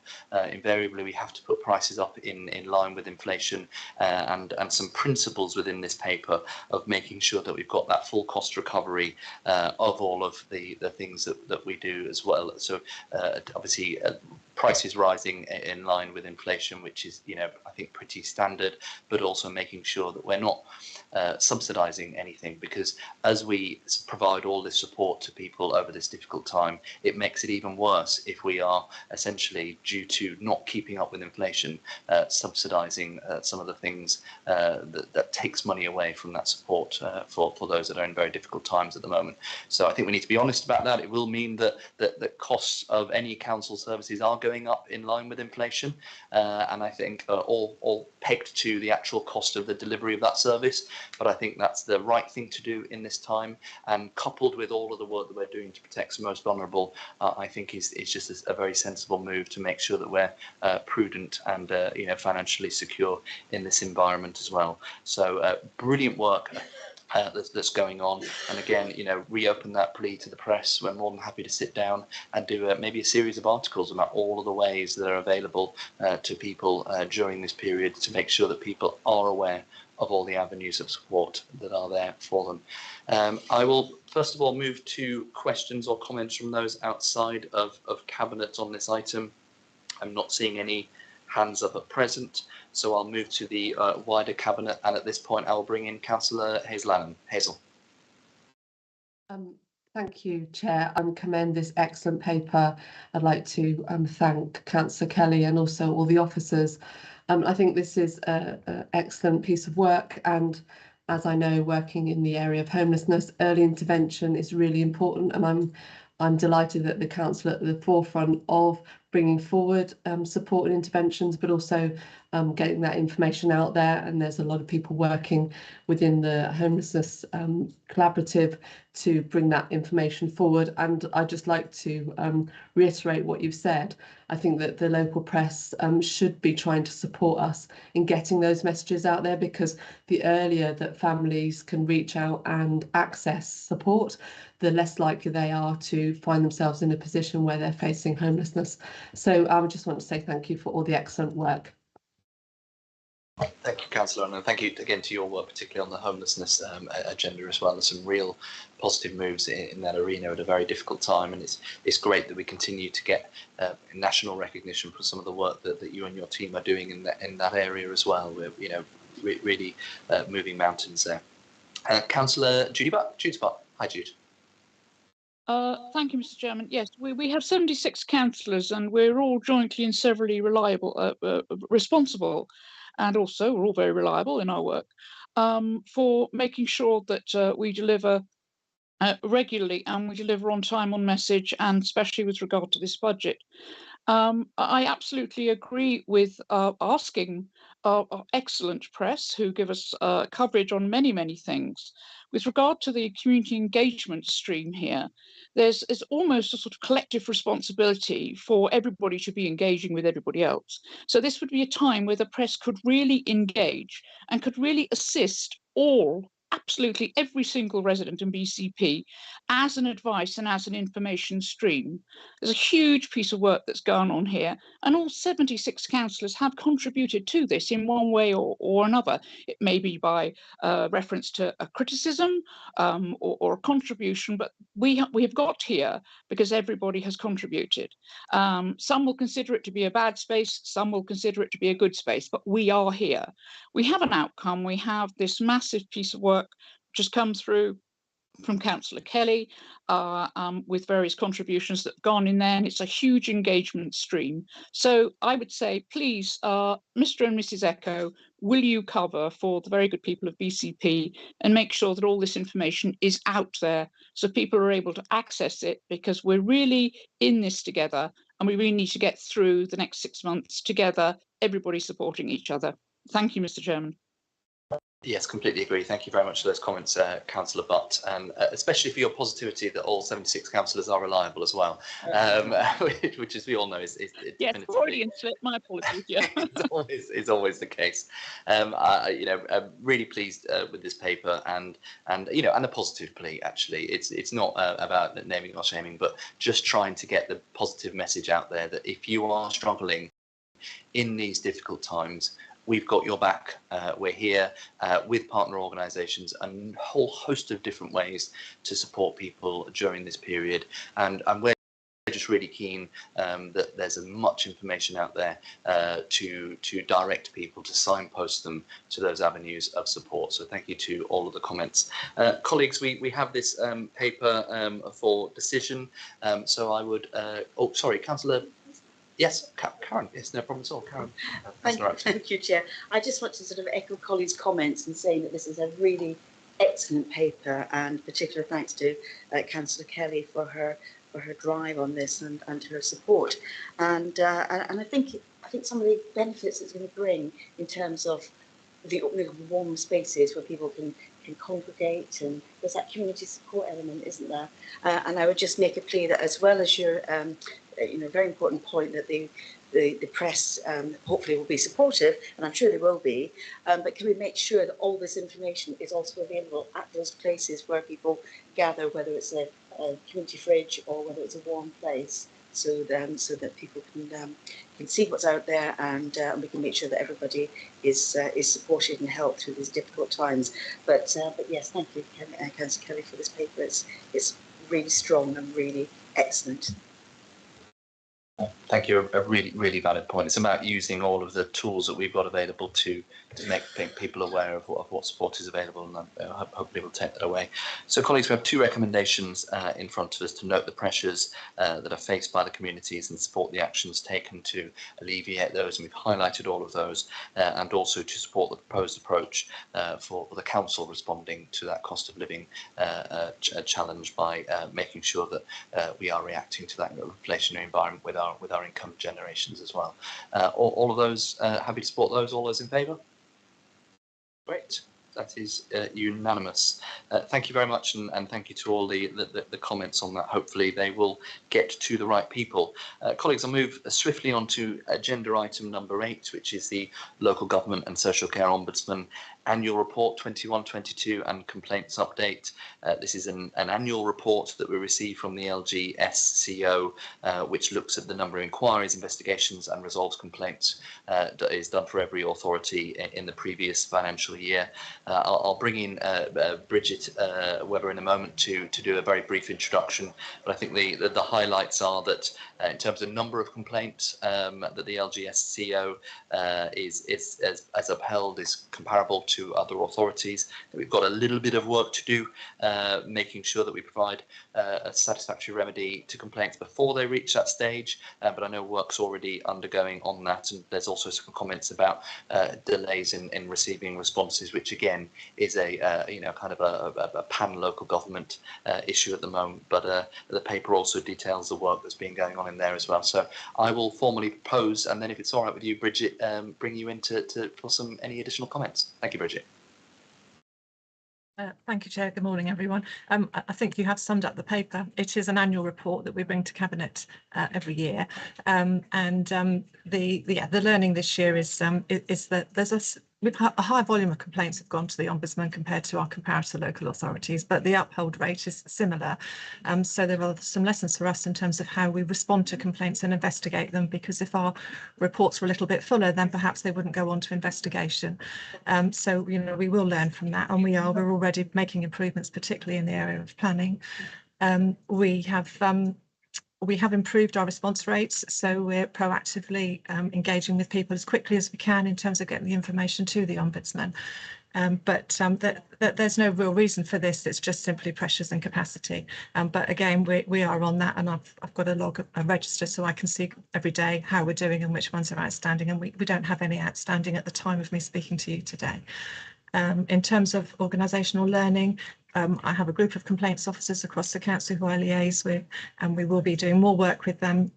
invariably we have to put prices up in line with inflation, and some principles within this paper of making sure that we've got that full cost recovery of all of the things that we do as well. So obviously prices rising in line with inflation, which is, I think pretty standard, but also making sure that we're not subsidising anything, because as we provide all this support to people over this difficult time, it makes it even worse if we are essentially, due to not keeping up with inflation, subsidising some of the things that takes money away from that support for those that are in very difficult times at the moment. So I think we need to be honest about that. It will mean that the costs of any council services are going up in line with inflation, and I think all pegged to the actual cost of the delivery of that service. But I think that's the right thing to do in this time, and coupled with all of the work that we're doing to protect the most vulnerable, I think is just a very sensible move to make sure that we're prudent and financially secure in this environment as well. So brilliant work that's going on, and again, reopen that plea to the press. We're more than happy to sit down and do maybe a series of articles about all of the ways that are available to people during this period, to make sure that people are aware of all the avenues of support that are there for them. I will first of all move to questions or comments from those outside of Cabinet on this item. I'm not seeing any hands up at present, so I'll move to the wider Cabinet, and at this point I'll bring in Councillor Hazel. Hazel. Thank you, Chair. I commend this excellent paper. I'd like to thank Councillor Kelly and also all the officers. I think this is an excellent piece of work, and as I know, working in the area of homelessness, early intervention is really important, and I'm delighted that the council at the forefront of bringing forward support and interventions, but also getting that information out there. And there's a lot of people working within the homelessness collaborative to bring that information forward. And I'd just like to reiterate what you've said. I think that the local press should be trying to support us in getting those messages out there, because the earlier that families can reach out and access support, the less likely they are to find themselves in a position where they're facing homelessness. So I would just want to say thank you for all the excellent work. Thank you, Councillor, and thank you again to your work, particularly on the homelessness agenda as well. There's some real positive moves in that arena at a very difficult time, and it's great that we continue to get national recognition for some of the work that you and your team are doing in that area as well. We're really moving mountains there. Councillor Judy Butt. Hi, Jude. Thank you, Mr. Chairman. Yes, we have 76 councillors, and we're all jointly and severally responsible, and also we're all very reliable in our work for making sure that we deliver regularly, and we deliver on time, on message, and especially with regard to this budget. I absolutely agree with asking our excellent press, who give us coverage on many things. With regard to the community engagement stream here, there's almost a sort of collective responsibility for everybody to be engaging with everybody else. So this would be a time where the press could really engage and could really assist absolutely every single resident in BCP as an advice and as an information stream. There's a huge piece of work that's going on here, and all 76 councillors have contributed to this in one way or another. It may be by reference to a criticism or a contribution, but we have got here because everybody has contributed. Some will consider it to be a bad space, some will consider it to be a good space, but we are here. We have an outcome, we have this massive piece of work which has come through from Councillor Kelly, with various contributions that have gone in there, and it's a huge engagement stream. So I would say, please, Mr. and Mrs. Echo, will you cover for the very good people of BCP and make sure that all this information is out there so people are able to access it, because we're really in this together and we really need to get through the next 6 months together, everybody supporting each other. Thank you, Mr. Chairman. Yes, completely agree. Thank you very much for those comments, Councillor Butt, and especially for your positivity that all 76 councillors are reliable as well, which, as we all know, is yes, Freudian slip. My apologies. Yeah, it's always the case. I'm really pleased with this paper, and a positive plea. Actually, it's not about naming or shaming, but just trying to get the positive message out there that if you are struggling in these difficult times, we've got your back. We're here with partner organisations and a whole host of different ways to support people during this period. And we're just really keen that there's as much information out there to direct people, to signpost them to those avenues of support. So thank you to all of the comments. Colleagues, we have this paper for decision. So I would, Councillor. Yes, Karen, yes, no problem at all. Karen. Thank you, Chair. I just want to sort of echo Colleen's comments in saying that this is a really excellent paper, and particular thanks to Councillor Kelly for her drive on this and her support. And I think some of the benefits it's going to bring in terms of the opening of warm spaces where people can congregate, and there's that community support element, isn't there? And I would just make a plea that, as well as your very important point, that the press hopefully will be supportive, and I'm sure they will be, but can we make sure that all this information is also available at those places where people gather, whether it's a community fridge or whether it's a warm place, so that people can see what's out there, and we can make sure that everybody is supported and helped through these difficult times. But yes, thank you, Councillor Kelly, for this paper. It's really strong and really excellent. Thank you. A really, really valid point. It's about using all of the tools that we've got available to make people aware of what support is available, and hopefully we'll take that away. So, colleagues, we have two recommendations in front of us to note the pressures that are faced by the communities and support the actions taken to alleviate those, and we've highlighted all of those, and also to support the proposed approach for the council responding to that cost of living challenge by making sure that we are reacting to that inflationary environment with our income generations as well. All of those, happy to support those. All those in favour? Great. That is unanimous. Thank you very much, and thank you to all the comments on that. Hopefully they will get to the right people. Colleagues, I'll move swiftly on to agenda item number 8, which is the Local Government and Social Care Ombudsman Annual Report 21-22 and Complaints Update. This is an annual report that we receive from the LGSCO, which looks at the number of inquiries, investigations and resolves complaints that is done for every authority in the previous financial year. I'll bring in Bridget Webber in a moment to do a very brief introduction, but I think the highlights are that in terms of number of complaints that the LGSCO is upheld is comparable to other authorities. We've got a little bit of work to do, making sure that we provide a satisfactory remedy to complaints before they reach that stage, but I know work's already undergoing on that, and there's also some comments about delays in receiving responses, which again is a kind of a pan-local government issue at the moment, but the paper also details the work that's been going on in there as well. So I will formally propose, and then if it's all right with you, Bridget, bring you in for any additional comments. Thank you, Bridget. Thank you, Chair. Good morning, everyone. I think you have summed up the paper. It is an annual report that we bring to Cabinet every year, and the learning this year is that we've had a high volume of complaints have gone to the Ombudsman compared to our comparator local authorities, but the uphold rate is similar. So there are some lessons for us in terms of how we respond to complaints and investigate them, because if our reports were a little bit fuller, then perhaps they wouldn't go on to investigation. So, we will learn from that, and we're already making improvements, particularly in the area of planning. We have improved our response rates, so we're proactively engaging with people as quickly as we can in terms of getting the information to the Ombudsman. There's no real reason for this. It's just simply pressures and capacity. But again, we are on that, and I've got a register, so I can see every day how we're doing and which ones are outstanding, and we don't have any outstanding at the time of me speaking to you today. In terms of organisational learning, I have a group of complaints officers across the council who I liaise with, and we will be doing more work with them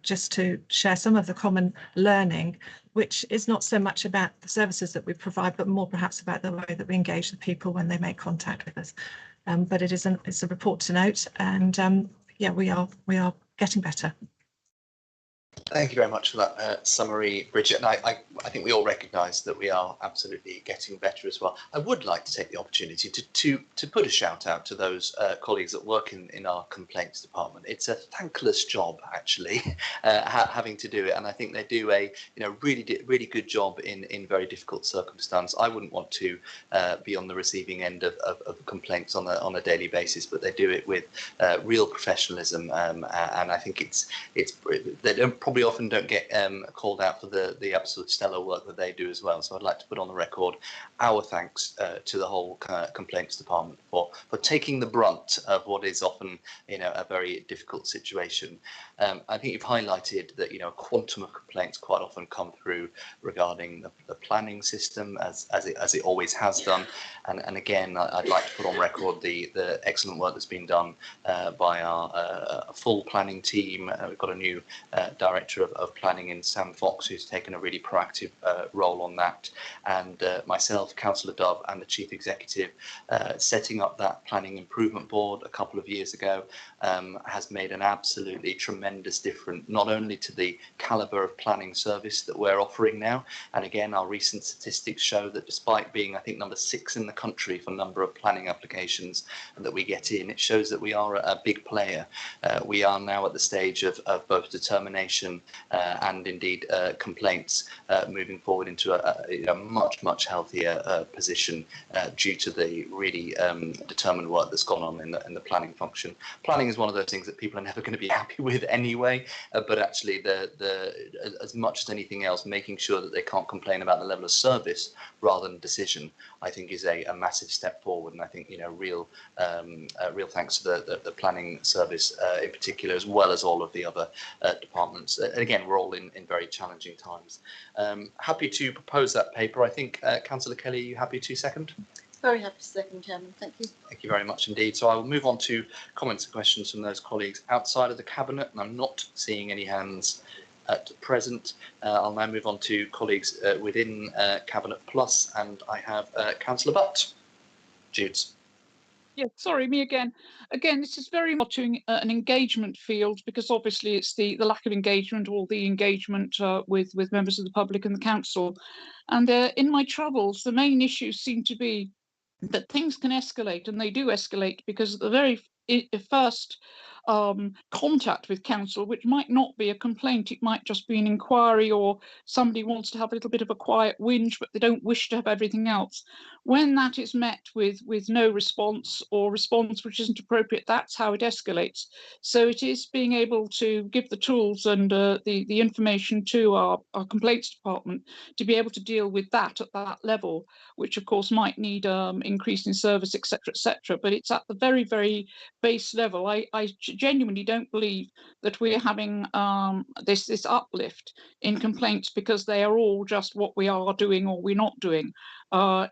just to share some of the common learning, which is not so much about the services that we provide, but more perhaps about the way that we engage with people when they make contact with us. But it's a report to note, and yeah, we are getting better. Thank you very much for that summary, Bridget. And I think we all recognise that we are absolutely getting better as well. I would like to take the opportunity to put a shout out to those colleagues that work in our complaints department. It's a thankless job, actually, having to do it, and I think they do a really good job in very difficult circumstance. I wouldn't want to be on the receiving end of complaints on a daily basis, but they do it with real professionalism, and I think they probably often don't get called out for the absolute stellar work that they do as well. So I'd like to put on the record our thanks to the whole complaints department for taking the brunt of what is often a very difficult situation. I think you've highlighted that a quantum of complaints quite often come through regarding the planning system as it always has done, and again I'd like to put on record the excellent work that's been done by our full planning team. We've got a new director of planning in Sam Fox, who's taken a really proactive role on that, and myself, Councillor Dove, and the Chief Executive setting up that planning improvement board a couple of years ago has made an absolutely tremendous difference, not only to the calibre of planning service that we're offering now, and again our recent statistics show that despite being I think number 6 in the country for number of planning applications that we get in, it shows that we are a big player. We are now at the stage of both determination and indeed complaints moving forward into a much healthier position due to the really determined work that's gone on in the planning function. Planning is one of those things that people are never going to be happy with anyway, but actually as much as anything else, making sure that they can't complain about the level of service rather than decision, I think is a massive step forward. And I think real thanks to the planning service in particular, as well as all of the other departments. And again, we're all in very challenging times. Happy to propose that paper. I think Councillor Kelly, are you happy to second? Very happy to second, Chairman. Thank you. Thank you very much indeed. So I will move on to comments and questions from those colleagues outside of the Cabinet, and I'm not seeing any hands at present. I'll now move on to colleagues within Cabinet Plus, and I have Councillor Butt. Judes. Yeah, sorry, me again. Again, this is very much an engagement field, because obviously it's the lack of engagement or the engagement with members of the public and the council. And in my travels, the main issues seem to be that things can escalate, and they do escalate, because at the very first contact with council, which might not be a complaint, it might just be an inquiry, or somebody wants to have a little bit of a quiet whinge, but they don't wish to have everything else. When that is met with no response, or response which isn't appropriate, that's how it escalates. So it is being able to give the tools and the information to our complaints department to be able to deal with that at that level, which of course might need increase in service, etc. But it's at the very base level. I genuinely don't believe that we're having this uplift in complaints because they are all just what we are doing or we're not doing.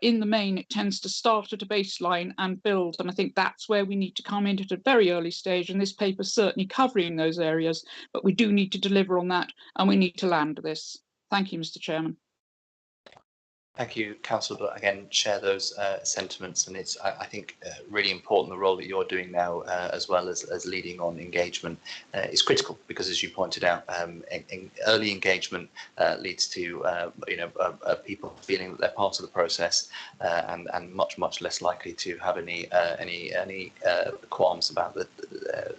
In the main, it tends to start at a baseline and build, and I think that's where we need to come in at a very early stage, and this paper is certainly covering those areas, but we do need to deliver on that, and we need to land this. Thank you, Mr. Chairman. Thank you, Councillor, but again, share those sentiments, and it's, I think, really important the role that you're doing now, as well as leading on engagement, is critical, because as you pointed out, early engagement leads to people feeling that they're part of the process, and much less likely to have any qualms about the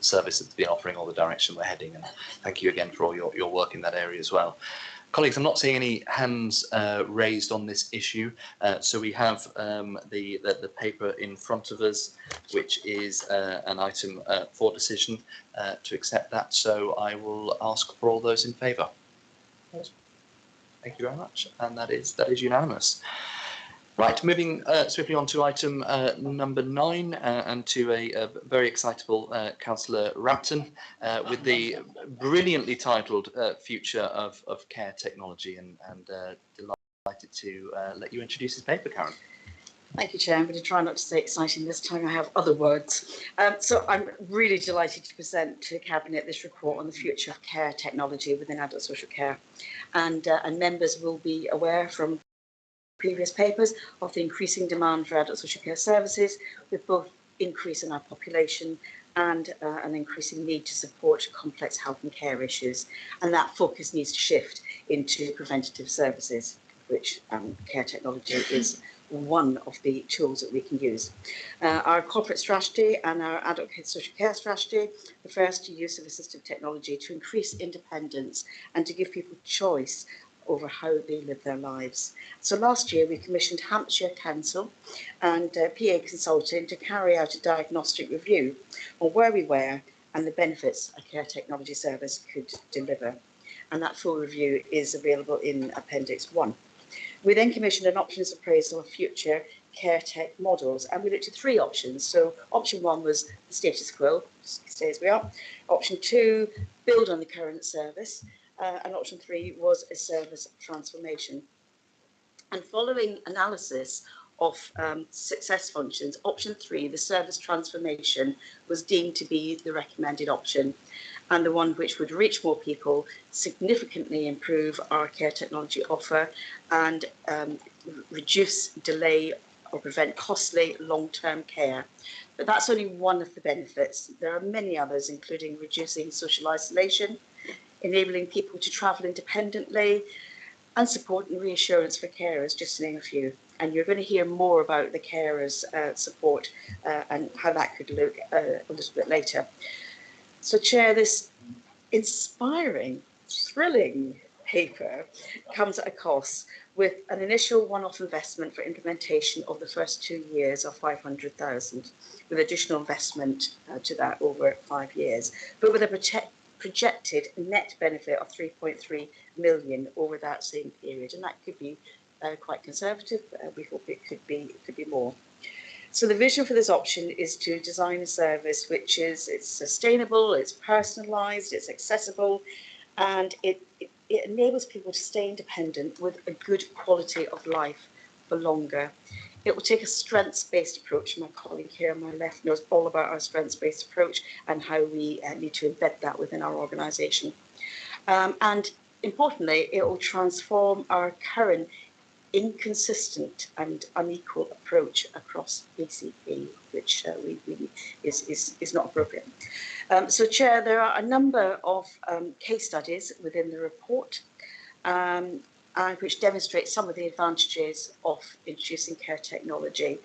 service that's been offering or the direction we're heading. And thank you again for all your work in that area as well. Colleagues, I'm not seeing any hands raised on this issue, so we have the paper in front of us, which is an item for decision to accept that. So I will ask for all those in favour. Thank you very much, and that is unanimous. Right, moving swiftly on to item number 9 and to a very excitable Councillor Rampton with the brilliantly titled Future of Care Technology, and delighted to let you introduce his paper, Karen. Thank you, Chair. I'm going to try not to say exciting this time. I have other words. So I'm really delighted to present to Cabinet this report on the future of care technology within adult social care. And members will be aware from previous papers of the increasing demand for adult social care services, with both increase in our population and an increasing need to support complex health and care issues. And that focus needs to shift into preventative services, which care technology is one of the tools that we can use. Our corporate strategy and our adult social care strategy refers to use of assistive technology to increase independence and to give people choice over how they live their lives. So last year we commissioned Hampshire Council and PA Consulting to carry out a diagnostic review on where we were and the benefits a care technology service could deliver. And that full review is available in Appendix 1. We then commissioned an options appraisal of future care tech models, and we looked at 3 options. So option 1 was the status quo, stay as we are. Option 2, build on the current service. And option 3 was a service transformation. And following analysis of success functions, option 3, the service transformation, was deemed to be the recommended option, and the one which would reach more people, significantly improve our care technology offer, and reduce delay or prevent costly long-term care. But that's only one of the benefits. There are many others, including reducing social isolation, enabling people to travel independently, and support and reassurance for carers, just to name a few. And you're going to hear more about the carers' support and how that could look a little bit later. So, Chair, this inspiring, thrilling paper comes at a cost, with an initial one-off investment for implementation of the first 2 years of 500,000, with additional investment to that over 5 years, but with a projected net benefit of 3.3 million over that same period, and that could be quite conservative. We hope it could be more. So the vision for this option is to design a service which is sustainable, it's personalised, it's accessible, and it enables people to stay independent with a good quality of life for longer. It will take a strengths-based approach. My colleague here on my left knows all about our strengths-based approach and how we need to embed that within our organisation. And importantly, it will transform our current inconsistent and unequal approach across BCP, which is not appropriate. So, Chair, there are a number of case studies within the report which demonstrate some of the advantages of introducing care technology.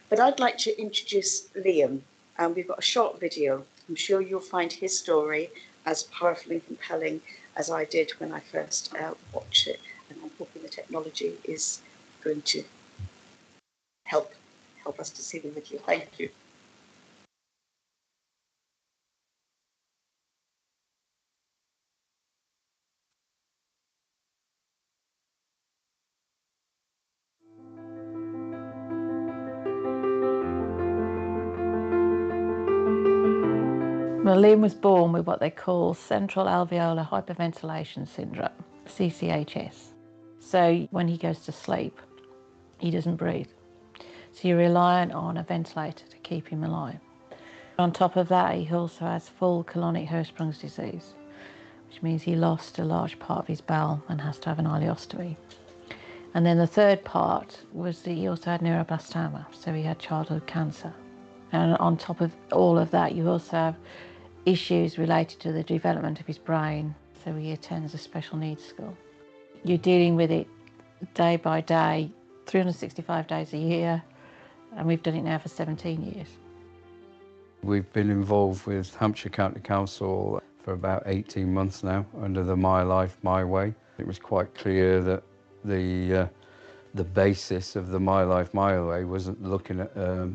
But I'd like to introduce Liam, and we've got a short video. I'm sure you'll find his story as powerful and compelling as I did when I first watched it, and I'm hoping the technology is going to help us to see the video. Thank you. Well, Liam was born with what they call central alveolar hyperventilation syndrome, CCHS. So when he goes to sleep, he doesn't breathe. So you're reliant on a ventilator to keep him alive. On top of that, he also has full colonic Hirschsprung's disease, which means he lost a large part of his bowel and has to have an ileostomy. And then the third part was that he also had neuroblastoma, so he had childhood cancer. And on top of all of that, you also have issues related to the development of his brain, so he attends a special needs school. You're dealing with it day by day, 365 days a year, and we've done it now for 17 years. We've been involved with Hampshire County Council for about 18 months now under the My Life, My Way. It was quite clear that the basis of the My Life, My Way wasn't looking at a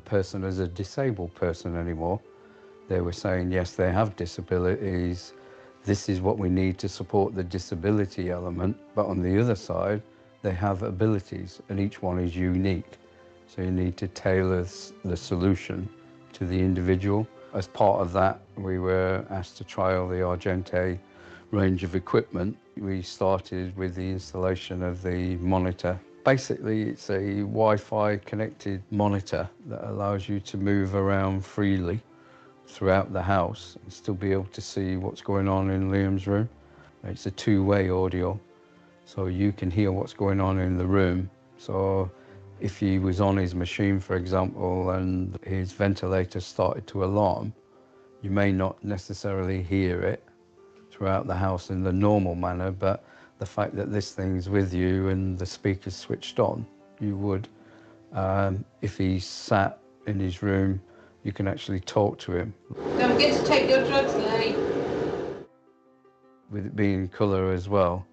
person as a disabled person anymore. They were saying, yes, they have disabilities, this is what we need to support the disability element, but on the other side, They have abilities and each one is unique. So you need to tailor the solution to the individual. As part of that, we were asked to trial the Argente range of equipment. We started with the installation of the monitor. Basically, it's a Wi-Fi connected monitor that allows you to move around freely throughout the house and still be able to see what's going on in Liam's room. It's a two-way audio, so you can hear what's going on in the room. So if he was on his machine, for example, and his ventilator started to alarm, you may not necessarily hear it throughout the house in the normal manner, but the fact that this thing's with you and the speaker's switched on, you would. If he's sat in his room, you can actually talk to him. Don't forget to take your drugs, Larry. With it being colour as well,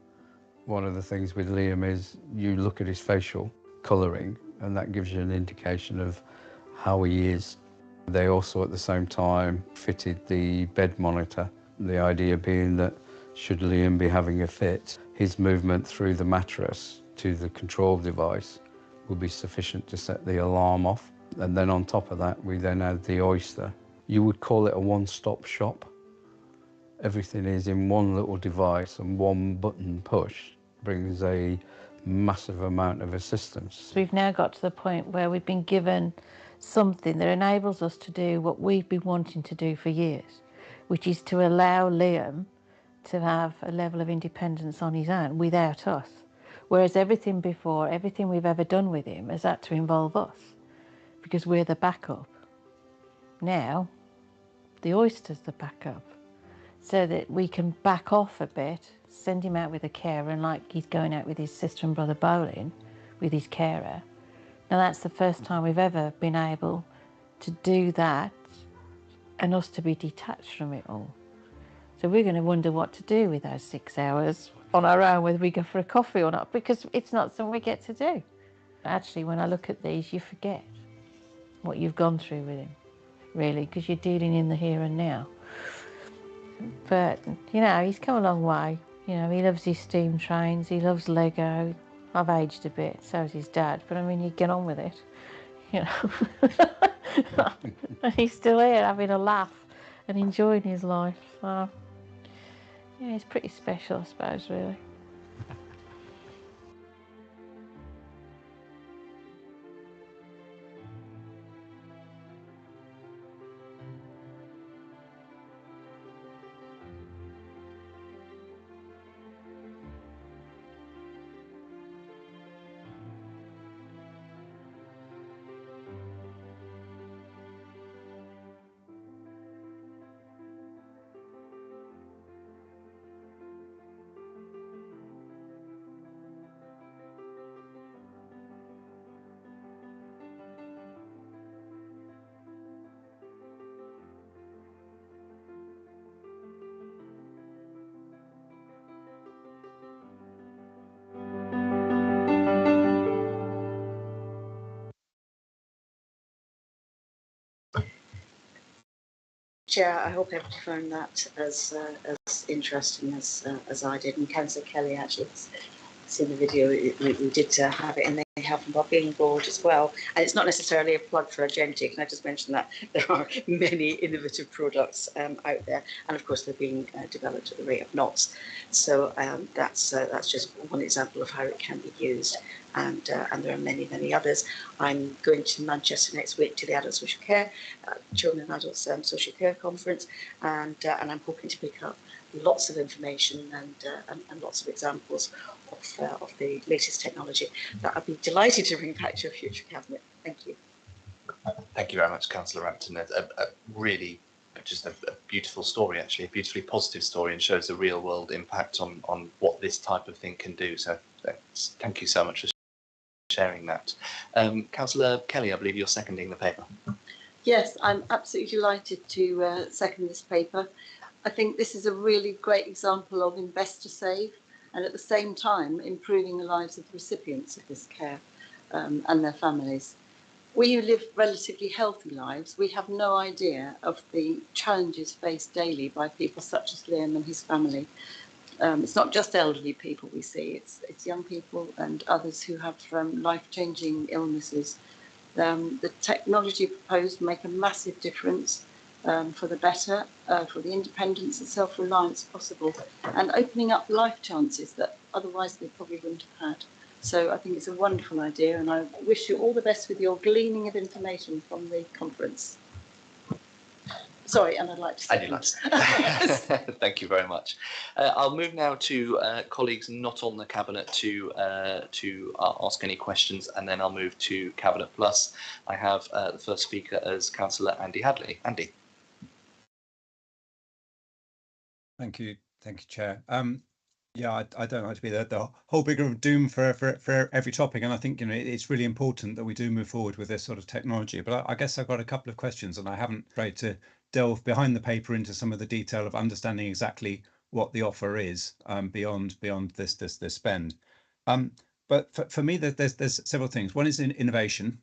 one of the things with Liam is you look at his facial colouring and that gives you an indication of how he is. They also at the same time fitted the bed monitor, the idea being that should Liam be having a fit, his movement through the mattress to the control device would be sufficient to set the alarm off. And then on top of that, we then add the Oyster. You would call it a one-stop shop. Everything is in one little device and one button push brings a massive amount of assistance. We've now got to the point where we've been given something that enables us to do what we've been wanting to do for years, which is to allow Liam to have a level of independence on his own without us. Whereas everything before, everything we've ever done with him has had to involve us because we're the backup. Now, the Oyster's the backup, so that we can back off a bit, send him out with a carer, and like he's going out with his sister and brother bowling with his carer. Now that's the first time we've ever been able to do that and us to be detached from it all. So we're going to wonder what to do with those 6 hours on our own, whether we go for a coffee or not, because it's not something we get to do. Actually, when I look at these, you forget what you've gone through with him, really, because you're dealing in the here and now. But, you know, he's come a long way. You know, he loves his steam trains, he loves Lego. I've aged a bit, so has his dad, but I mean, you get on with it, you know. And he's still here having a laugh and enjoying his life. So, yeah, he's pretty special, I suppose, really. Chair, I hope everybody found that as interesting as I did, and Councillor Kelly actually has seen the video. We did have it in the Health and Wellbeing Board as well, and it's not necessarily a plug for Argente. Can I just mention that there are many innovative products out there, and of course they're being developed at the rate of knots. So that's just one example of how it can be used. And there are many others. I'm going to Manchester next week to the Adult Social Care, Children and Adults Social Care Conference, and I'm hoping to pick up lots of information and lots of examples of the latest technology that I'd be delighted to bring back to a future cabinet. Thank you. Thank you very much, Councillor Rampton. A really just a beautiful story, actually, a beautifully positive story, and shows the real world impact on what this type of thing can do. So thank you so much for sharing that. Councillor Kelly, I believe you're seconding the paper. Yes, I'm absolutely delighted to second this paper. I think this is a really great example of investor save, and at the same time improving the lives of the recipients of this care and their families. We who live relatively healthy lives, we have no idea of the challenges faced daily by people such as Liam and his family. It's not just elderly people we see, it's young people and others who have life-changing illnesses. The technology proposed make a massive difference for the better, for the independence and self-reliance possible, and opening up life chances that otherwise they probably wouldn't have had. So I think it's a wonderful idea, and I wish you all the best with your gleaning of information from the conference. Sorry, and I'd like to say Thank you very much. I'll move now to colleagues not on the Cabinet to ask any questions, and then I'll move to Cabinet Plus. I have the first speaker as Councillor Andy Hadley. Andy. Thank you, Chair. Yeah, I don't like to be the whole bigger of doom for every topic, and I think it's really important that we do move forward with this sort of technology. But I guess I've got a couple of questions, and I haven't tried to delve behind the paper into some of the detail of understanding exactly what the offer is beyond this spend. But for me, there's several things. One is in innovation.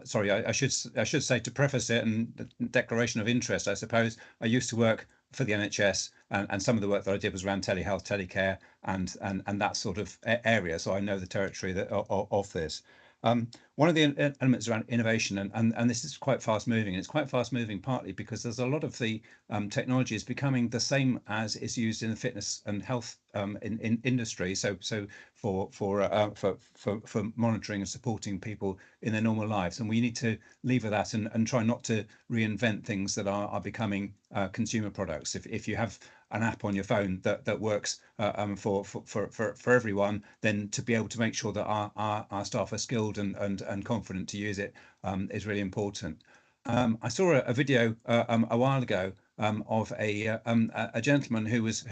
Sorry, I should say, to preface it, and the declaration of interest, I suppose, I used to work for the NHS, and some of the work that I did was around telehealth, telecare, and that sort of area. So I know the territory of this. One of the elements around innovation, and this is quite fast moving. It's quite fast moving partly because there's a lot of the technology is becoming the same as is used in the fitness and health in industry. So for monitoring and supporting people in their normal lives, and we need to lever that and try not to reinvent things that are becoming consumer products. If you have an app on your phone that works for everyone, then to be able to make sure that our staff are skilled and confident to use it is really important. I saw a video a while ago of a gentleman whose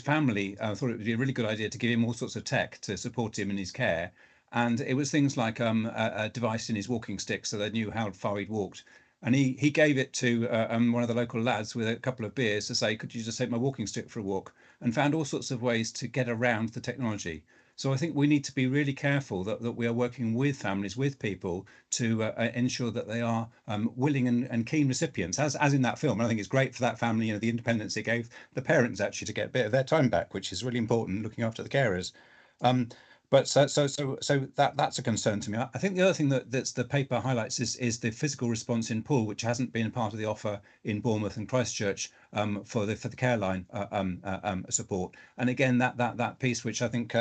family thought it would be a really good idea to give him all sorts of tech to support him in his care, and it was things like a device in his walking stick so they knew how far he'd walked. And he gave it to one of the local lads with a couple of beers to say, could you just take my walking stick for a walk? And found all sorts of ways to get around the technology. So I think we need to be really careful that we are working with families, with people, to ensure that they are willing and keen recipients, as in that film. And I think it's great for that family, the independence it gave the parents actually to get a bit of their time back, which is really important, looking after the carers. But so that's a concern to me. I think the other thing that the paper highlights is the physical response in Poole, which hasn't been a part of the offer in Bournemouth and Christchurch for the care line support. And again, that piece which I think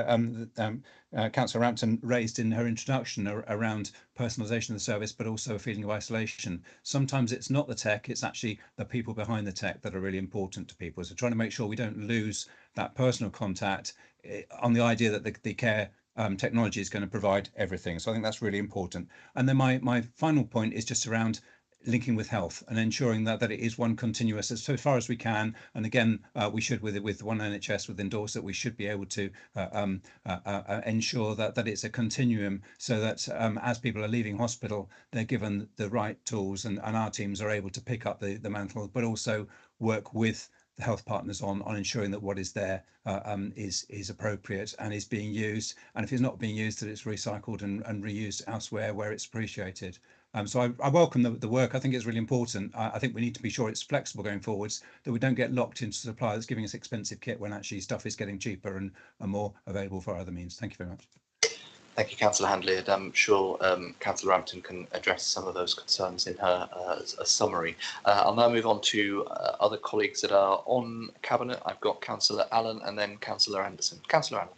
Councillor Rampton raised in her introduction around personalisation of the service, but also a feeling of isolation. Sometimes it's not the tech; it's actually the people behind the tech that are really important to people. So trying to make sure we don't lose that personal contact on the idea that the care technology is going to provide everything. So I think that's really important. And then my final point is just around linking with health and ensuring that it is one continuous as far as we can. And again, we should with One NHS with Endorse that we should be able to ensure that it's a continuum, so that as people are leaving hospital, they're given the right tools, and our teams are able to pick up the mantle, but also work with the health partners on ensuring that what is there is appropriate and is being used, and if it's not being used, that it's recycled and reused elsewhere where it's appreciated. So I welcome the work. I think it's really important. I think we need to be sure it's flexible going forwards, that we don't get locked into supply that's giving us expensive kit when actually stuff is getting cheaper and more available for other means. Thank you very much. Thank you, Councillor Handley, and I'm sure Councillor Rampton can address some of those concerns in her a summary. I'll now move on to other colleagues that are on Cabinet. I've got Councillor Allen and then Councillor Anderson. Councillor Allen.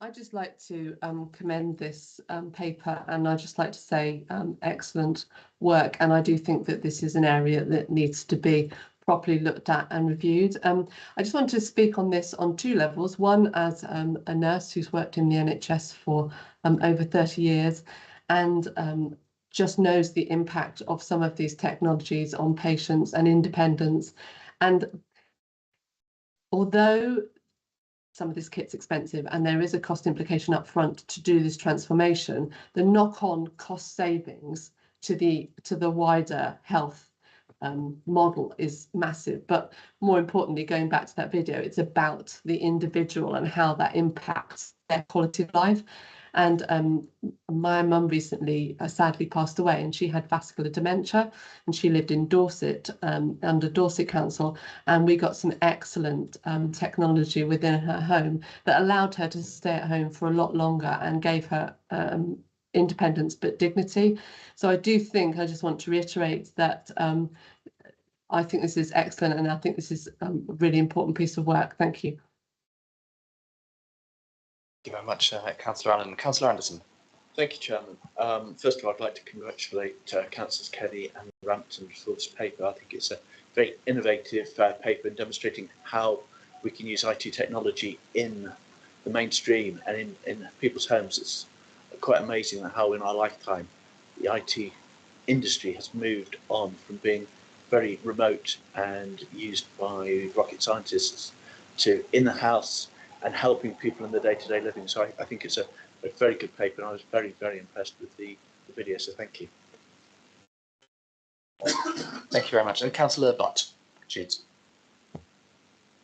I'd just like to commend this paper, and I'd just like to say excellent work. And I do think that this is an area that needs to be properly looked at and reviewed. I just want to speak on this on two levels. One, as a nurse who's worked in the NHS for over 30 years and just knows the impact of some of these technologies on patients and independence. And although some of this kit's expensive and there is a cost implication up front to do this transformation, the knock-on cost savings to the wider health model is massive. But more importantly, going back to that video, it's about the individual and how that impacts their quality of life. And my mum recently sadly passed away, and she had vascular dementia, and she lived in Dorset under Dorset Council, and we got some excellent technology within her home that allowed her to stay at home for a lot longer and gave her independence but dignity. So I do think, I just want to reiterate that I think this is excellent, and I think this is a really important piece of work. Thank you. Thank you very much, Councillor Allen. Councillor Anderson. Thank you, Chairman. First of all, I'd like to congratulate Councillors Kelly and Rampton for this paper. I think it's a very innovative paper demonstrating how we can use IT technology in the mainstream and in people's homes. It's quite amazing how in our lifetime the IT industry has moved on from being very remote and used by rocket scientists to in the house and helping people in the day-to-day living. So I think it's a very good paper, and I was very, very impressed with the video, so thank you. Thank you very much. And Councillor Butt. Cheers.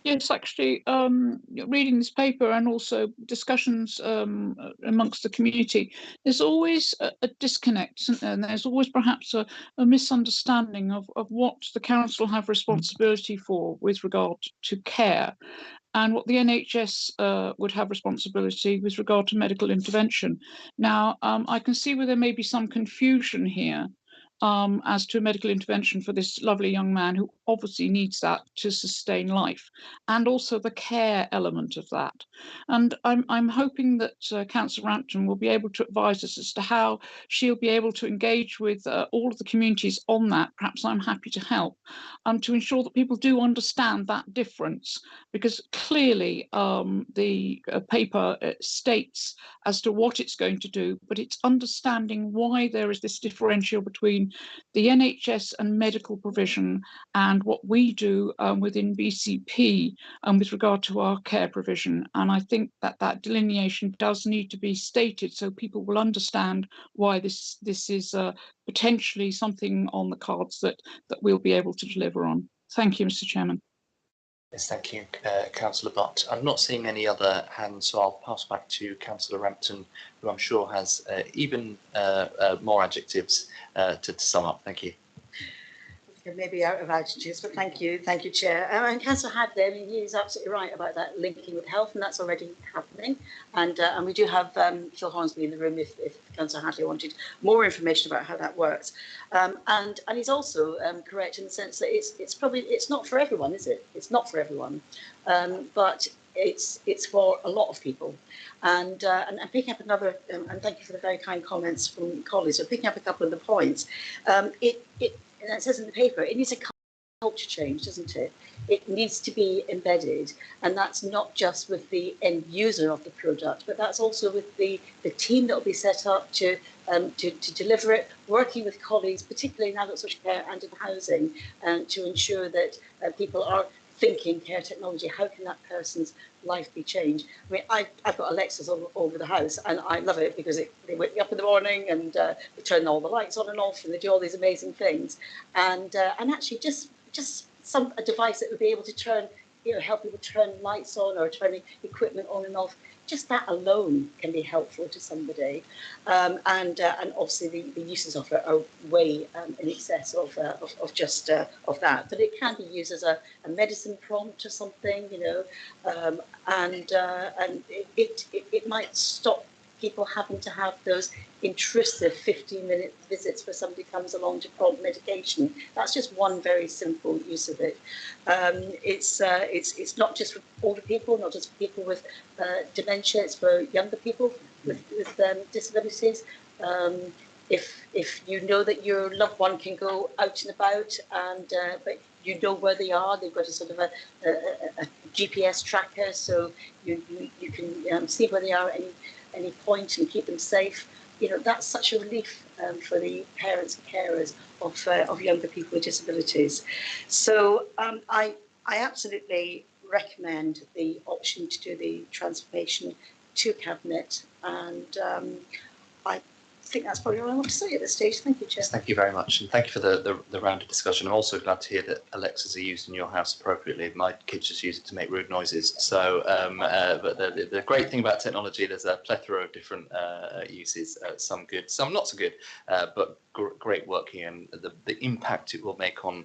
Yes, actually, reading this paper and also discussions amongst the community, there's always a disconnect, isn't there? And there's always perhaps a misunderstanding of what the council have responsibility for with regard to care, and what the NHS would have responsibility with regard to medical intervention. Now, I can see where there may be some confusion here as to a medical intervention for this lovely young man who obviously needs that to sustain life, and also the care element of that. And I'm hoping that Councillor Rampton will be able to advise us as to how she'll be able to engage with all of the communities on that. Perhaps I'm happy to help to ensure that people do understand that difference, because clearly the paper states as to what it's going to do, but it's understanding why there is this differential between the NHS and medical provision and what we do within BCP with regard to our care provision. And I think that that delineation does need to be stated so people will understand why this is potentially something on the cards that we'll be able to deliver on. Thank you, Mr. Chairman. Yes, thank you, Councillor Butt. I'm not seeing any other hands, so I'll pass back to Councillor Rampton, who I'm sure has even more adjectives to sum up. Thank you. Maybe out of adjectives, but thank you, Chair. And Councillor Hadley, I mean, he is absolutely right about that linking with health, and that's already happening. And we do have Phil Hornsby in the room if Councillor Hadley wanted more information about how that works. And he's also correct in the sense that it's not for everyone, is it? It's not for everyone, but it's for a lot of people. And picking up another, and thank you for the very kind comments from colleagues. So picking up a couple of the points, and it says in the paper, it needs a culture change, doesn't it? It needs to be embedded, and that's not just with the end user of the product, but that's also with the team that will be set up to deliver it, working with colleagues, particularly in adult social care and in housing, to ensure that people are thinking care technology. How can that person's life be changed? I mean, I've got Alexas all over the house, and I love it because they wake me up in the morning and they turn all the lights on and off, and they do all these amazing things. And actually, just a device that would be able to turn, help people turn lights on or turning equipment on and off. Just that alone can be helpful to somebody, and obviously the uses of it are way in excess of just of that. But it can be used as a medicine prompt or something, and it might stop people having to have those intrusive 15-minute visits where somebody comes along to prompt medication. That's just one very simple use of it. It's not just for older people, not just for people with dementia. It's for younger people with disabilities. If you know that your loved one can go out and about, and but you know where they are, they've got a sort of a GPS tracker, so you can see where they are at any point and keep them safe. That's such a relief for the parents and carers of younger people with disabilities. So I absolutely recommend the option to do the transformation to Cabinet, and think that's probably all I want to say at this stage. Thank you, Chair. Thank you very much, and thank you for the round of discussion. I'm also glad to hear that Alexas are used in your house appropriately. My kids just use it to make rude noises. So, but the great thing about technology, there's a plethora of different uses, some good, some not so good, but great work here, and the impact it will make on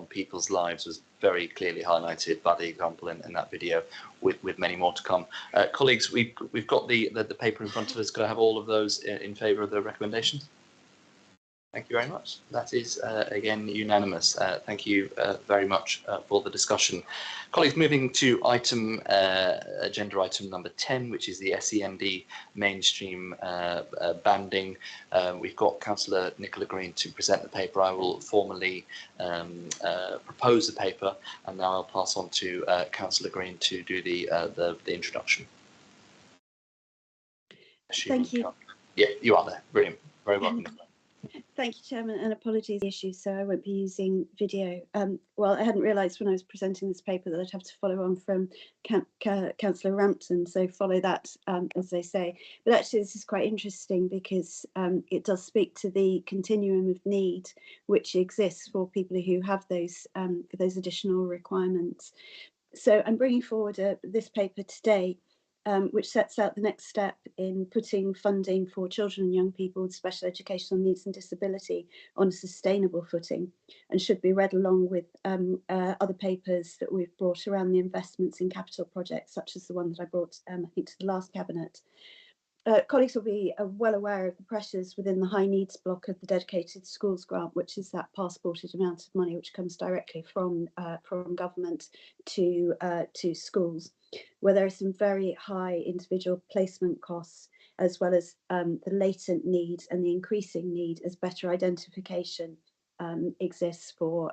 people's lives was very clearly highlighted by the example in that video, with many more to come. Colleagues, we've got the paper in front of us. Could I have all of those in favour of the recommendations? Thank you very much. That is, again, unanimous. Thank you very much for the discussion. Colleagues, moving to agenda item number 10, which is the SEND mainstream banding. We've got Councillor Nicola Green to present the paper. I will formally propose the paper, and now I'll pass on to Councillor Green to do the introduction. Thank you. Yeah, you are there. Brilliant. Very welcome. Thank you, Chairman, and apologies for the issue, so I won't be using video. Well, I hadn't realised when I was presenting this paper that I'd have to follow on from Councillor Rampton, so follow that, as they say. But actually, this is quite interesting because it does speak to the continuum of need which exists for people who have those additional requirements. So I'm bringing forward this paper today, which sets out the next step in putting funding for children and young people with special educational needs and disability on a sustainable footing, and should be read along with other papers that we've brought around the investments in capital projects, such as the one that I brought, I think, to the last Cabinet. Colleagues will be well aware of the pressures within the high needs block of the dedicated schools grant, which is that passported amount of money which comes directly from government to schools, where there are some very high individual placement costs, as well as the latent need and the increasing need as better identification exists for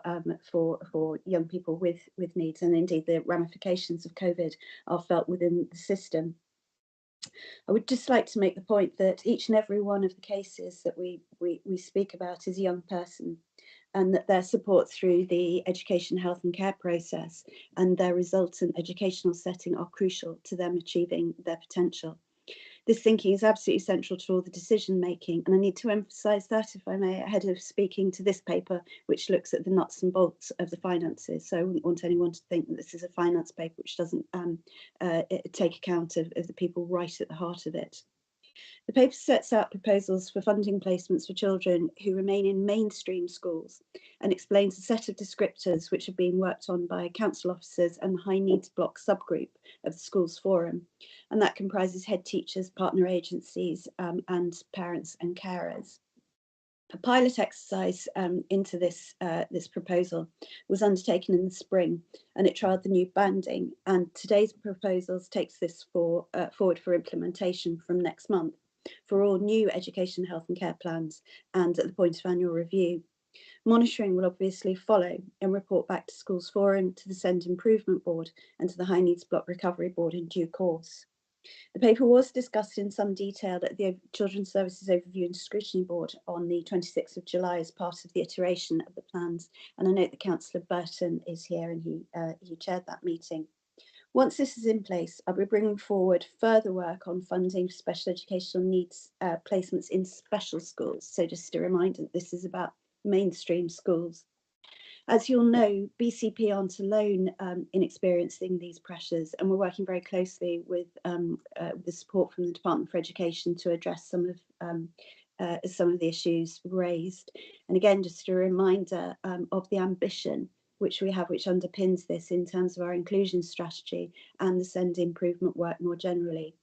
young people with needs, and indeed the ramifications of COVID are felt within the system. I would just like to make the point that each and every one of the cases that we speak about is a young person, and that their support through the education, health and care process and their resultant educational setting are crucial to them achieving their potential. This thinking is absolutely central to all the decision making, and I need to emphasise that, if I may, ahead of speaking to this paper, which looks at the nuts and bolts of the finances. So I wouldn't want anyone to think that this is a finance paper which doesn't take account of the people right at the heart of it. The paper sets out proposals for funding placements for children who remain in mainstream schools, and explains a set of descriptors which are being worked on by council officers and the high needs block subgroup of the schools forum, and that comprises head teachers, partner agencies and parents and carers. A pilot exercise into this proposal was undertaken in the spring, and it trialled the new banding, and today's proposals takes this forward for implementation from next month for all new education, health and care plans, and at the point of annual review. Monitoring will obviously follow and report back to Schools Forum, to the SEND Improvement Board and to the High Needs Block Recovery Board in due course. The paper was discussed in some detail at the Children's Services Overview and Scrutiny Board on the 26th of July as part of the iteration of the plans, and I note that Councillor Burton is here and he chaired that meeting. Once this is in place, I'll be bringing forward further work on funding special educational needs placements in special schools. So just a reminder that this is about mainstream schools. As you'll know, BCP aren't alone in experiencing these pressures, and we're working very closely with the support from the Department for Education to address some of the issues raised. And again, just a reminder of the ambition which we have, which underpins this in terms of our inclusion strategy and the SEND improvement work more generally.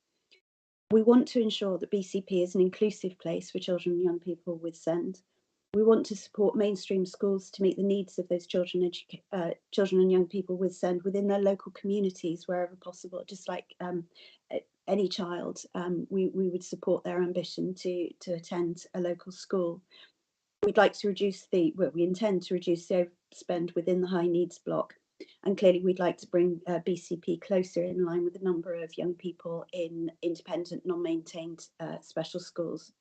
We want to ensure that BCP is an inclusive place for children and young people with SEND. We want to support mainstream schools to meet the needs of those children and young people with SEND within their local communities wherever possible. Just like any child, we would support their ambition to attend a local school. We'd like to reduce we intend to reduce the overspend within the high needs block, and clearly we'd like to bring BCP closer in line with the number of young people in independent, non-maintained special schools.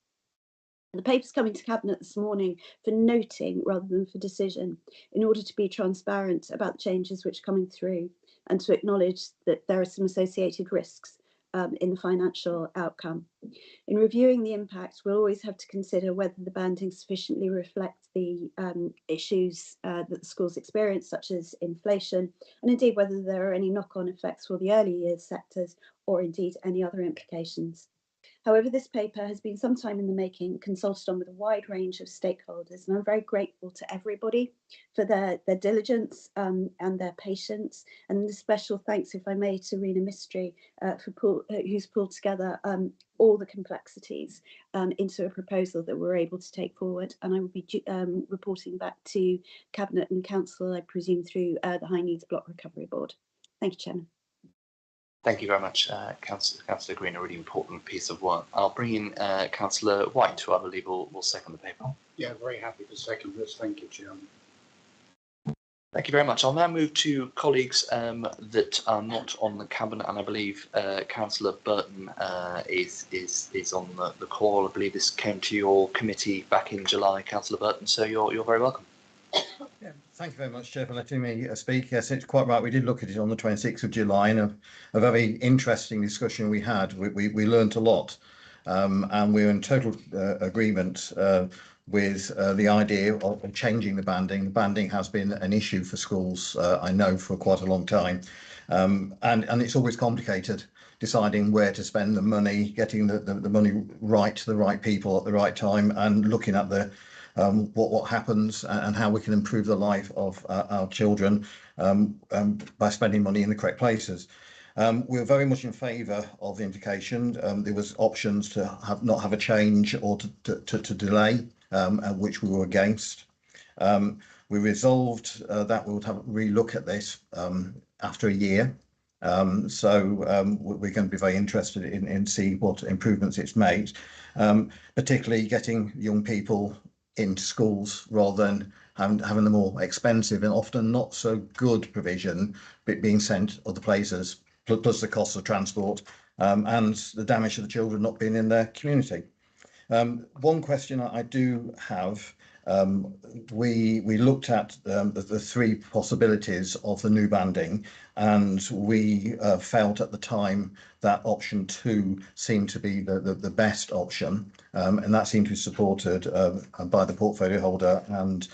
The paper's coming to Cabinet this morning for noting rather than for decision, in order to be transparent about the changes which are coming through and to acknowledge that there are some associated risks, in the financial outcome. In reviewing the impact, we'll always have to consider whether the banding sufficiently reflects the issues that the schools experience, such as inflation, and indeed whether there are any knock-on effects for the early years sectors or indeed any other implications. However, this paper has been some time in the making, consulted on with a wide range of stakeholders, and I'm very grateful to everybody for their diligence and their patience. And a special thanks, if I may, to Rena Mystery, who's pulled together all the complexities into a proposal that we're able to take forward. And I will be reporting back to Cabinet and Council, I presume, through the High Needs Block Recovery Board. Thank you, Chairman. Thank you very much, Councillor Green, a really important piece of work. I'll bring in Councillor White, who I believe will second the paper. Yeah, very happy to second this. Thank you, Chairman. Thank you very much. I'll now move to colleagues that are not on the Cabinet, and I believe Councillor Burton is on the call. I believe this came to your committee back in July, Councillor Burton, so you're very welcome. Yeah, thank you very much, Chair, for letting me speak. Yes, it's quite right. We did look at it on the 26th of July, and a very interesting discussion we had. We learnt a lot, and we're in total agreement with the idea of changing the banding. The banding has been an issue for schools, I know, for quite a long time, and it's always complicated deciding where to spend the money, getting the money right to the right people at the right time, and looking at the what happens and how we can improve the life of our children by spending money in the correct places. We're very much in favour of the implication. There was options to not have a change or to delay, which we were against. We resolved that we would have a re-look at this after a year. So we're going to be very interested in seeing what improvements it's made, particularly getting young people into schools rather than having the more expensive and often not so good provision being sent other places, plus the cost of transport and the damage to the children not being in their community. One question I do have, we looked at the three possibilities of the new banding, and we felt at the time that option 2 seemed to be the best option, and that seemed to be supported by the portfolio holder and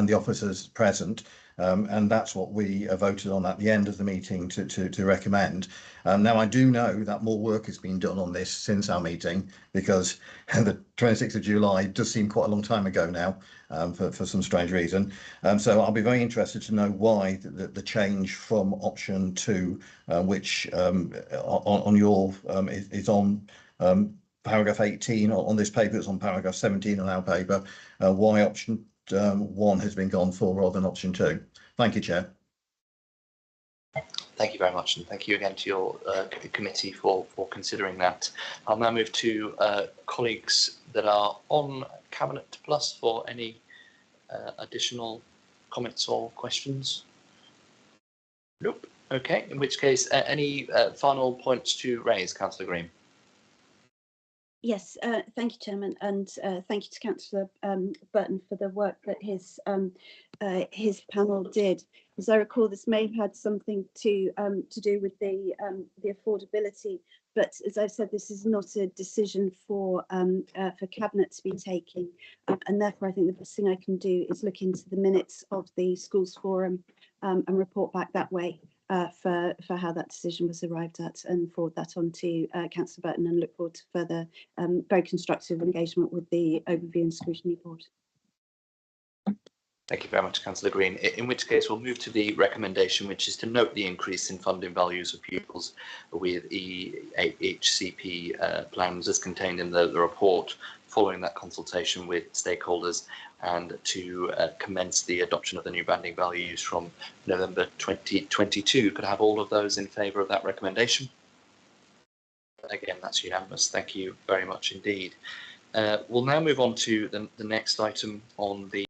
the officers present. And that's what we voted on at the end of the meeting to recommend. Now, I do know that more work has been done on this since our meeting, because the 26th of July does seem quite a long time ago now, for some strange reason. So I'll be very interested to know why the change from option 2, which on your is on paragraph 18 on this paper, it's on paragraph 17 on our paper, why option 1 has been gone for rather than option 2. Thank you, Chair. Thank you very much, and thank you again to your committee for considering that. I'll now move to colleagues that are on Cabinet Plus for any additional comments or questions. Nope. Okay, in which case, any final points to raise, Councillor Green? Yes, thank you, Chairman, and thank you to Councillor Burton for the work that his panel did. As I recall, this may have had something to do with the affordability, but as I've said, this is not a decision for Cabinet to be taking, and therefore I think the best thing I can do is look into the minutes of the Schools Forum and report back that way. For how that decision was arrived at, and forward that on to Councillor Burton, and look forward to further very constructive engagement with the Overview and Scrutiny Board. Thank you very much, Councillor Green. In which case, we'll move to the recommendation, which is to note the increase in funding values of pupils with HCP plans as contained in the report, following that consultation with stakeholders, and to commence the adoption of the new banding values from November 2022. Could I have all of those in favour of that recommendation? Again, that's unanimous. Thank you very much indeed. We'll now move on to the next item on the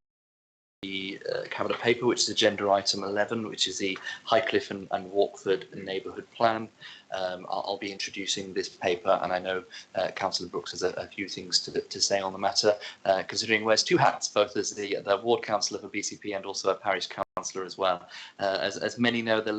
Cabinet paper, which is agenda item 11, which is the Highcliffe and Walkford neighbourhood plan. I'll be introducing this paper, and I know Councillor Brooks has a few things to say on the matter, considering he wears two hats, both as the ward councillor for BCP and also a parish councillor as well. As many know, the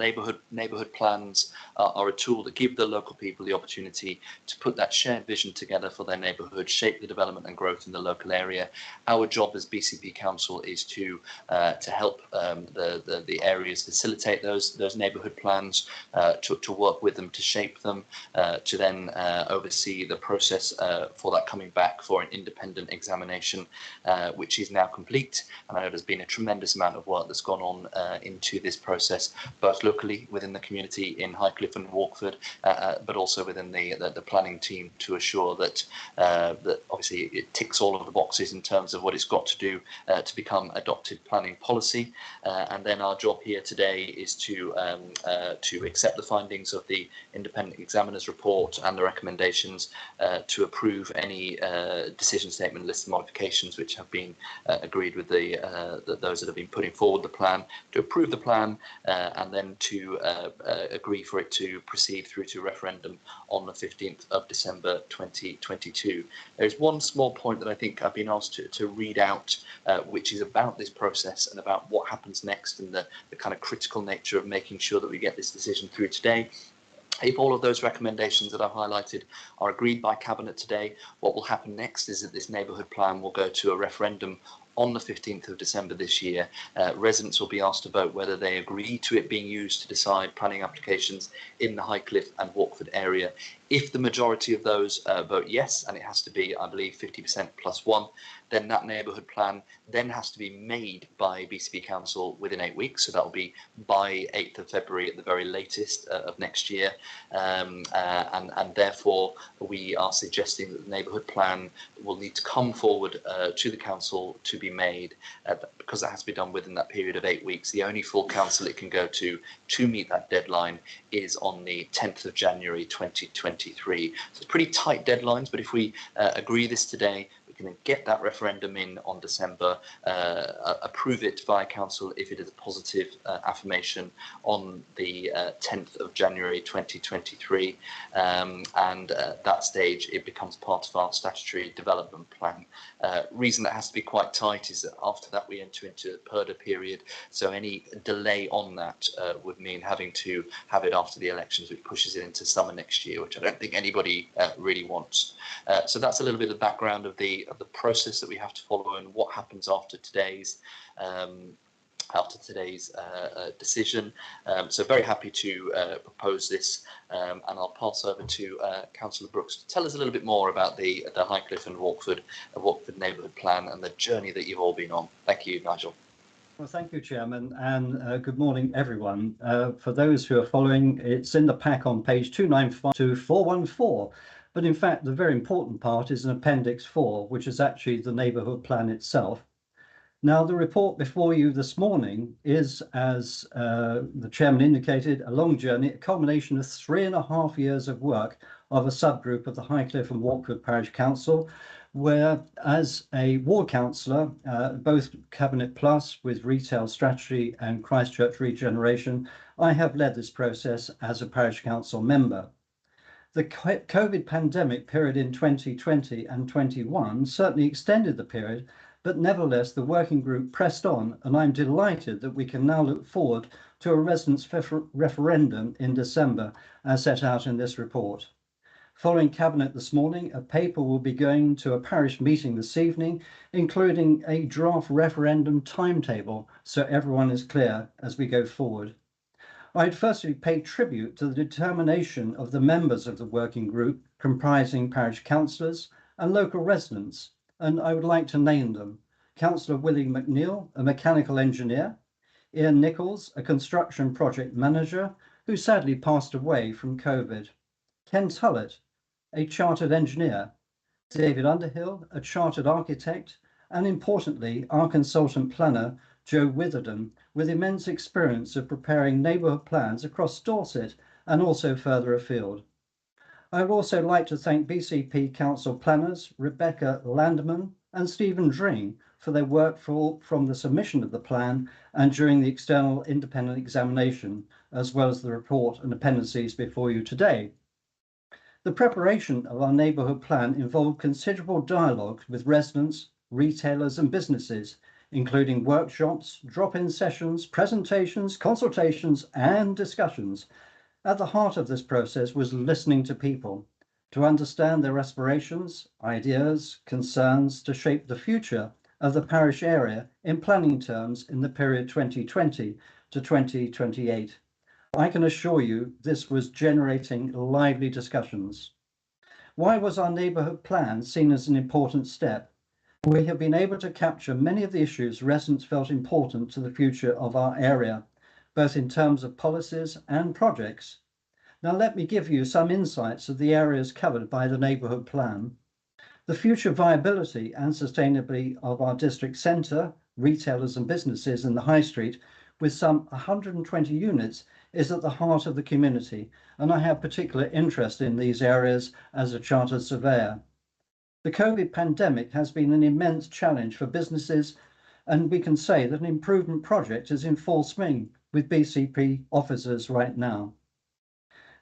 neighbourhood plans are a tool that give the local people the opportunity to put that shared vision together for their neighbourhood, shape the development and growth in the local area. Our job as BCP Council is to help the areas facilitate those neighbourhood plans, to work with them, to shape them, to then oversee the process for that coming back for an independent examination, which is now complete. And I know there's been a tremendous amount of work that's gone on into this process, both locally within the community in Highcliffe and Walkford, but also within the planning team, to assure that that obviously it ticks all of the boxes in terms of what it's got to do to become adopted planning policy. And then our job here today is to accept the findings of the independent examiner's report and the recommendations, to approve any decision statement list modifications which have been agreed with those that have been putting forward the plan, to approve the plan, and then to agree for it to proceed through to referendum on the 15th of December 2022. There's one small point that I think I've been asked to read out, which is about this process and about what happens next, and the kind of critical nature of making sure that we get this decision through today. If all of those recommendations that I've highlighted are agreed by Cabinet today, what will happen next is that this neighbourhood plan will go to a referendum on the 15th of December this year. Residents will be asked to vote whether they agree to it being used to decide planning applications in the Highcliffe and Walkford area. If the majority of those vote yes, and it has to be, I believe, 50% plus one, then that neighbourhood plan then has to be made by BCP Council within 8 weeks. So that will be by 8th of February at the very latest of next year. And therefore, we are suggesting that the neighbourhood plan will need to come forward to the council to be made, because that has to be done within that period of 8 weeks. The only full council it can go to meet that deadline is on the 10th of January 2023. So it's pretty tight deadlines, but if we agree this today, we can then get that referendum in on December, approve it via council if it is a positive affirmation on the 10th of January 2023, and at that stage it becomes part of our statutory development plan. Reason that has to be quite tight is that after that we enter into a PERDA period, so any delay on that would mean having to have it after the elections, which pushes it into summer next year, which I don't think anybody really wants. So that's a little bit of background of the process that we have to follow and what happens after today's decision. So very happy to propose this, and I'll pass over to Councillor Brooks to tell us a little bit more about the Highcliffe and Walkford neighbourhood plan and the journey that you've all been on. Thank you, Nigel. Well, thank you, Chairman, and good morning, everyone. For those who are following, it's in the pack on page 295 to 414. But in fact, the very important part is in Appendix 4, which is actually the neighbourhood plan itself. Now, the report before you this morning is, as the Chairman indicated, a long journey, a culmination of 3.5 years of work of a subgroup of the Highcliffe and Walkford Parish Council, where as a ward councillor, both Cabinet Plus with retail strategy and Christchurch regeneration, I have led this process as a parish council member. The COVID pandemic period in 2020 and 21 certainly extended the period, but nevertheless the working group pressed on, and I'm delighted that we can now look forward to a residents' referendum in December as set out in this report. Following Cabinet this morning, a paper will be going to a parish meeting this evening, including a draft referendum timetable, so everyone is clear as we go forward. I'd firstly pay tribute to the determination of the members of the working group, comprising parish councillors and local residents, and I would like to name them. Councillor Willie McNeil, a mechanical engineer, Ian Nichols, a construction project manager, who sadly passed away from COVID, Ken Tullett, a chartered engineer, David Underhill, a chartered architect, and importantly, our consultant planner, Joe Witherden, with immense experience of preparing neighbourhood plans across Dorset and also further afield. I would also like to thank BCP Council planners Rebecca Landman and Stephen Dring for their work from the submission of the plan and during the external independent examination, as well as the report and appendices before you today. The preparation of our neighbourhood plan involved considerable dialogue with residents, retailers and businesses, including workshops, drop-in sessions, presentations, consultations and discussions. At the heart of this process was listening to people, to understand their aspirations, ideas, concerns to shape the future of the parish area in planning terms in the period 2020 to 2028. I can assure you this was generating lively discussions. Why was our neighbourhood plan seen as an important step? We have been able to capture many of the issues residents felt important to the future of our area, both in terms of policies and projects. Now let me give you some insights of the areas covered by the neighbourhood plan. The future viability and sustainability of our district centre, retailers and businesses in the High Street, with some 120 units, is at the heart of the community, and I have particular interest in these areas as a chartered surveyor. The COVID pandemic has been an immense challenge for businesses, and we can say that an improvement project is in full swing with BCP officers right now.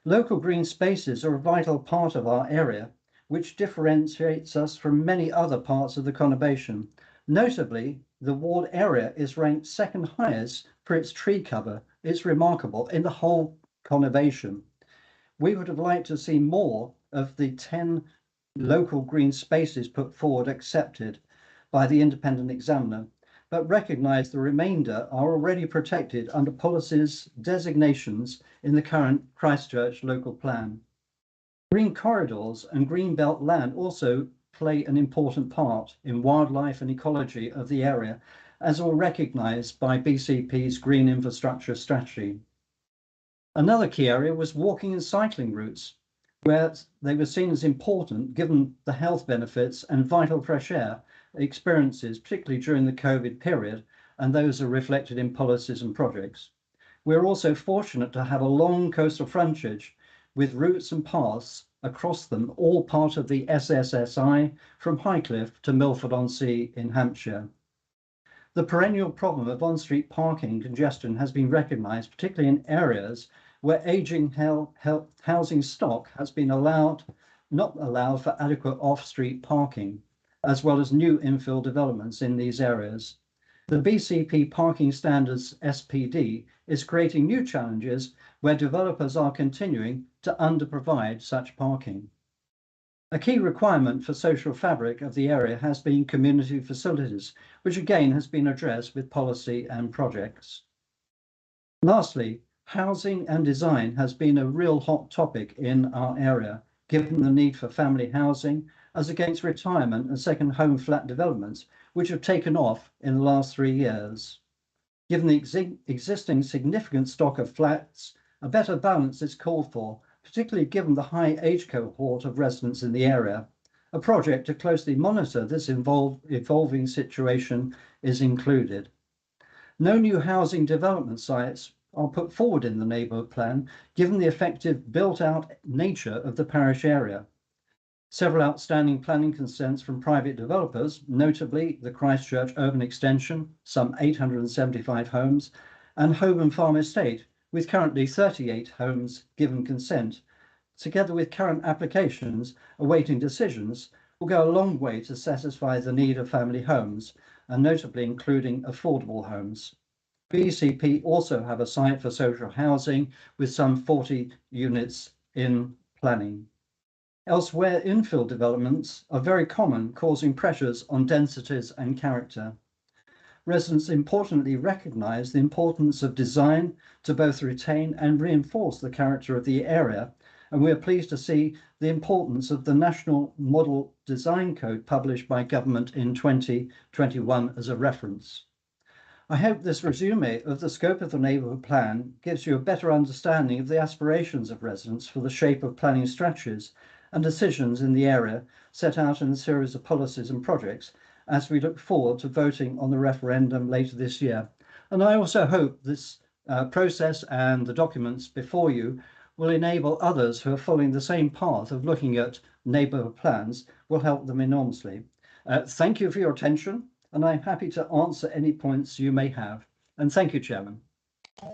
Local green spaces are a vital part of our area, which differentiates us from many other parts of the conurbation. Notably, the ward area is ranked second highest for its tree cover. It's remarkable in the whole conurbation. We would have liked to see more of the 10 local green spaces put forward accepted by the independent examiner, but recognise the remainder are already protected under policies designations in the current Christchurch local plan. Green corridors and green belt land also play an important part in wildlife and ecology of the area, as all recognised by BCP's Green Infrastructure Strategy. Another key area was walking and cycling routes, where they were seen as important given the health benefits and vital fresh air experiences, particularly during the COVID period, and those are reflected in policies and projects. We're also fortunate to have a long coastal frontage with routes and paths across them, all part of the SSSI from Highcliffe to Milford-on-Sea in Hampshire. The perennial problem of on-street parking congestion has been recognised, particularly in areas where ageing housing stock has been not allowed for adequate off-street parking, as well as new infill developments in these areas. The BCP Parking Standards SPD is creating new challenges where developers are continuing to underprovide such parking. A key requirement for social fabric of the area has been community facilities, which again has been addressed with policy and projects. Lastly, housing and design has been a real hot topic in our area, given the need for family housing as against retirement and second home flat developments, which have taken off in the last 3 years. Given the existing significant stock of flats, a better balance is called for, particularly given the high age cohort of residents in the area. A project to closely monitor this evolving situation is included. No new housing development sites are put forward in the neighbourhood plan, given the effective built-out nature of the parish area. Several outstanding planning consents from private developers, notably the Christchurch Urban Extension, some 875 homes, and Home and Farm Estate, with currently 38 homes given consent, together with current applications awaiting decisions, will go a long way to satisfy the need of family homes, and notably including affordable homes. BCP also have a site for social housing with some 40 units in planning. Elsewhere, infill developments are very common, causing pressures on densities and character. Residents importantly recognise the importance of design to both retain and reinforce the character of the area, and we are pleased to see the importance of the National Model Design Code published by Government in 2021 as a reference. I hope this resume of the scope of the neighbourhood plan gives you a better understanding of the aspirations of residents for the shape of planning strategies and decisions in the area set out in a series of policies and projects as we look forward to voting on the referendum later this year. And I also hope this process and the documents before you will enable others who are following the same path of looking at neighbourhood plans, will help them enormously. Thank you for your attention. and I'm happy to answer any points you may have. And thank you, Chairman.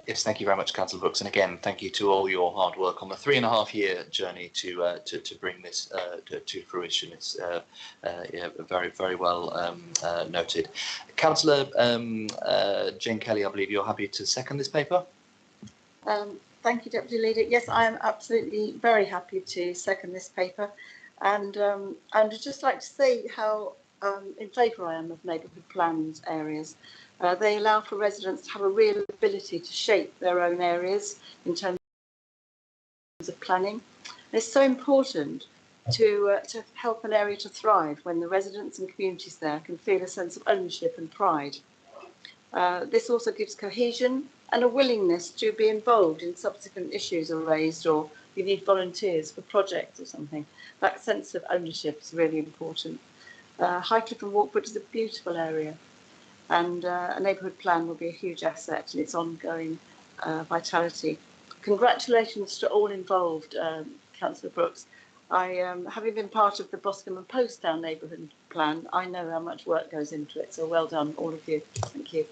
Yes, thank you very much, Councillor Brooks, and again, thank you to all your hard work on the 3.5-year journey to bring this to fruition. It's yeah, very well noted. Councillor Jane Kelly, I believe you're happy to second this paper. Thank you, Deputy Leader. Yes, I am absolutely very happy to second this paper, and I'd just like to say how in favour I am of neighbourhood plans areas. They allow for residents to have a real ability to shape their own areas in terms of planning. It's so important to help an area to thrive when the residents and communities there can feel a sense of ownership and pride. This also gives cohesion and a willingness to be involved in subsequent issues are raised, or you need volunteers for projects or something. That sense of ownership is really important. Highcliffe and Walkwood is a beautiful area, and a neighbourhood plan will be a huge asset in its ongoing vitality. Congratulations to all involved, Councillor Brooks. Having been part of the Boscombe and Postdown neighbourhood plan, I know how much work goes into it, so well done, all of you. Thank you.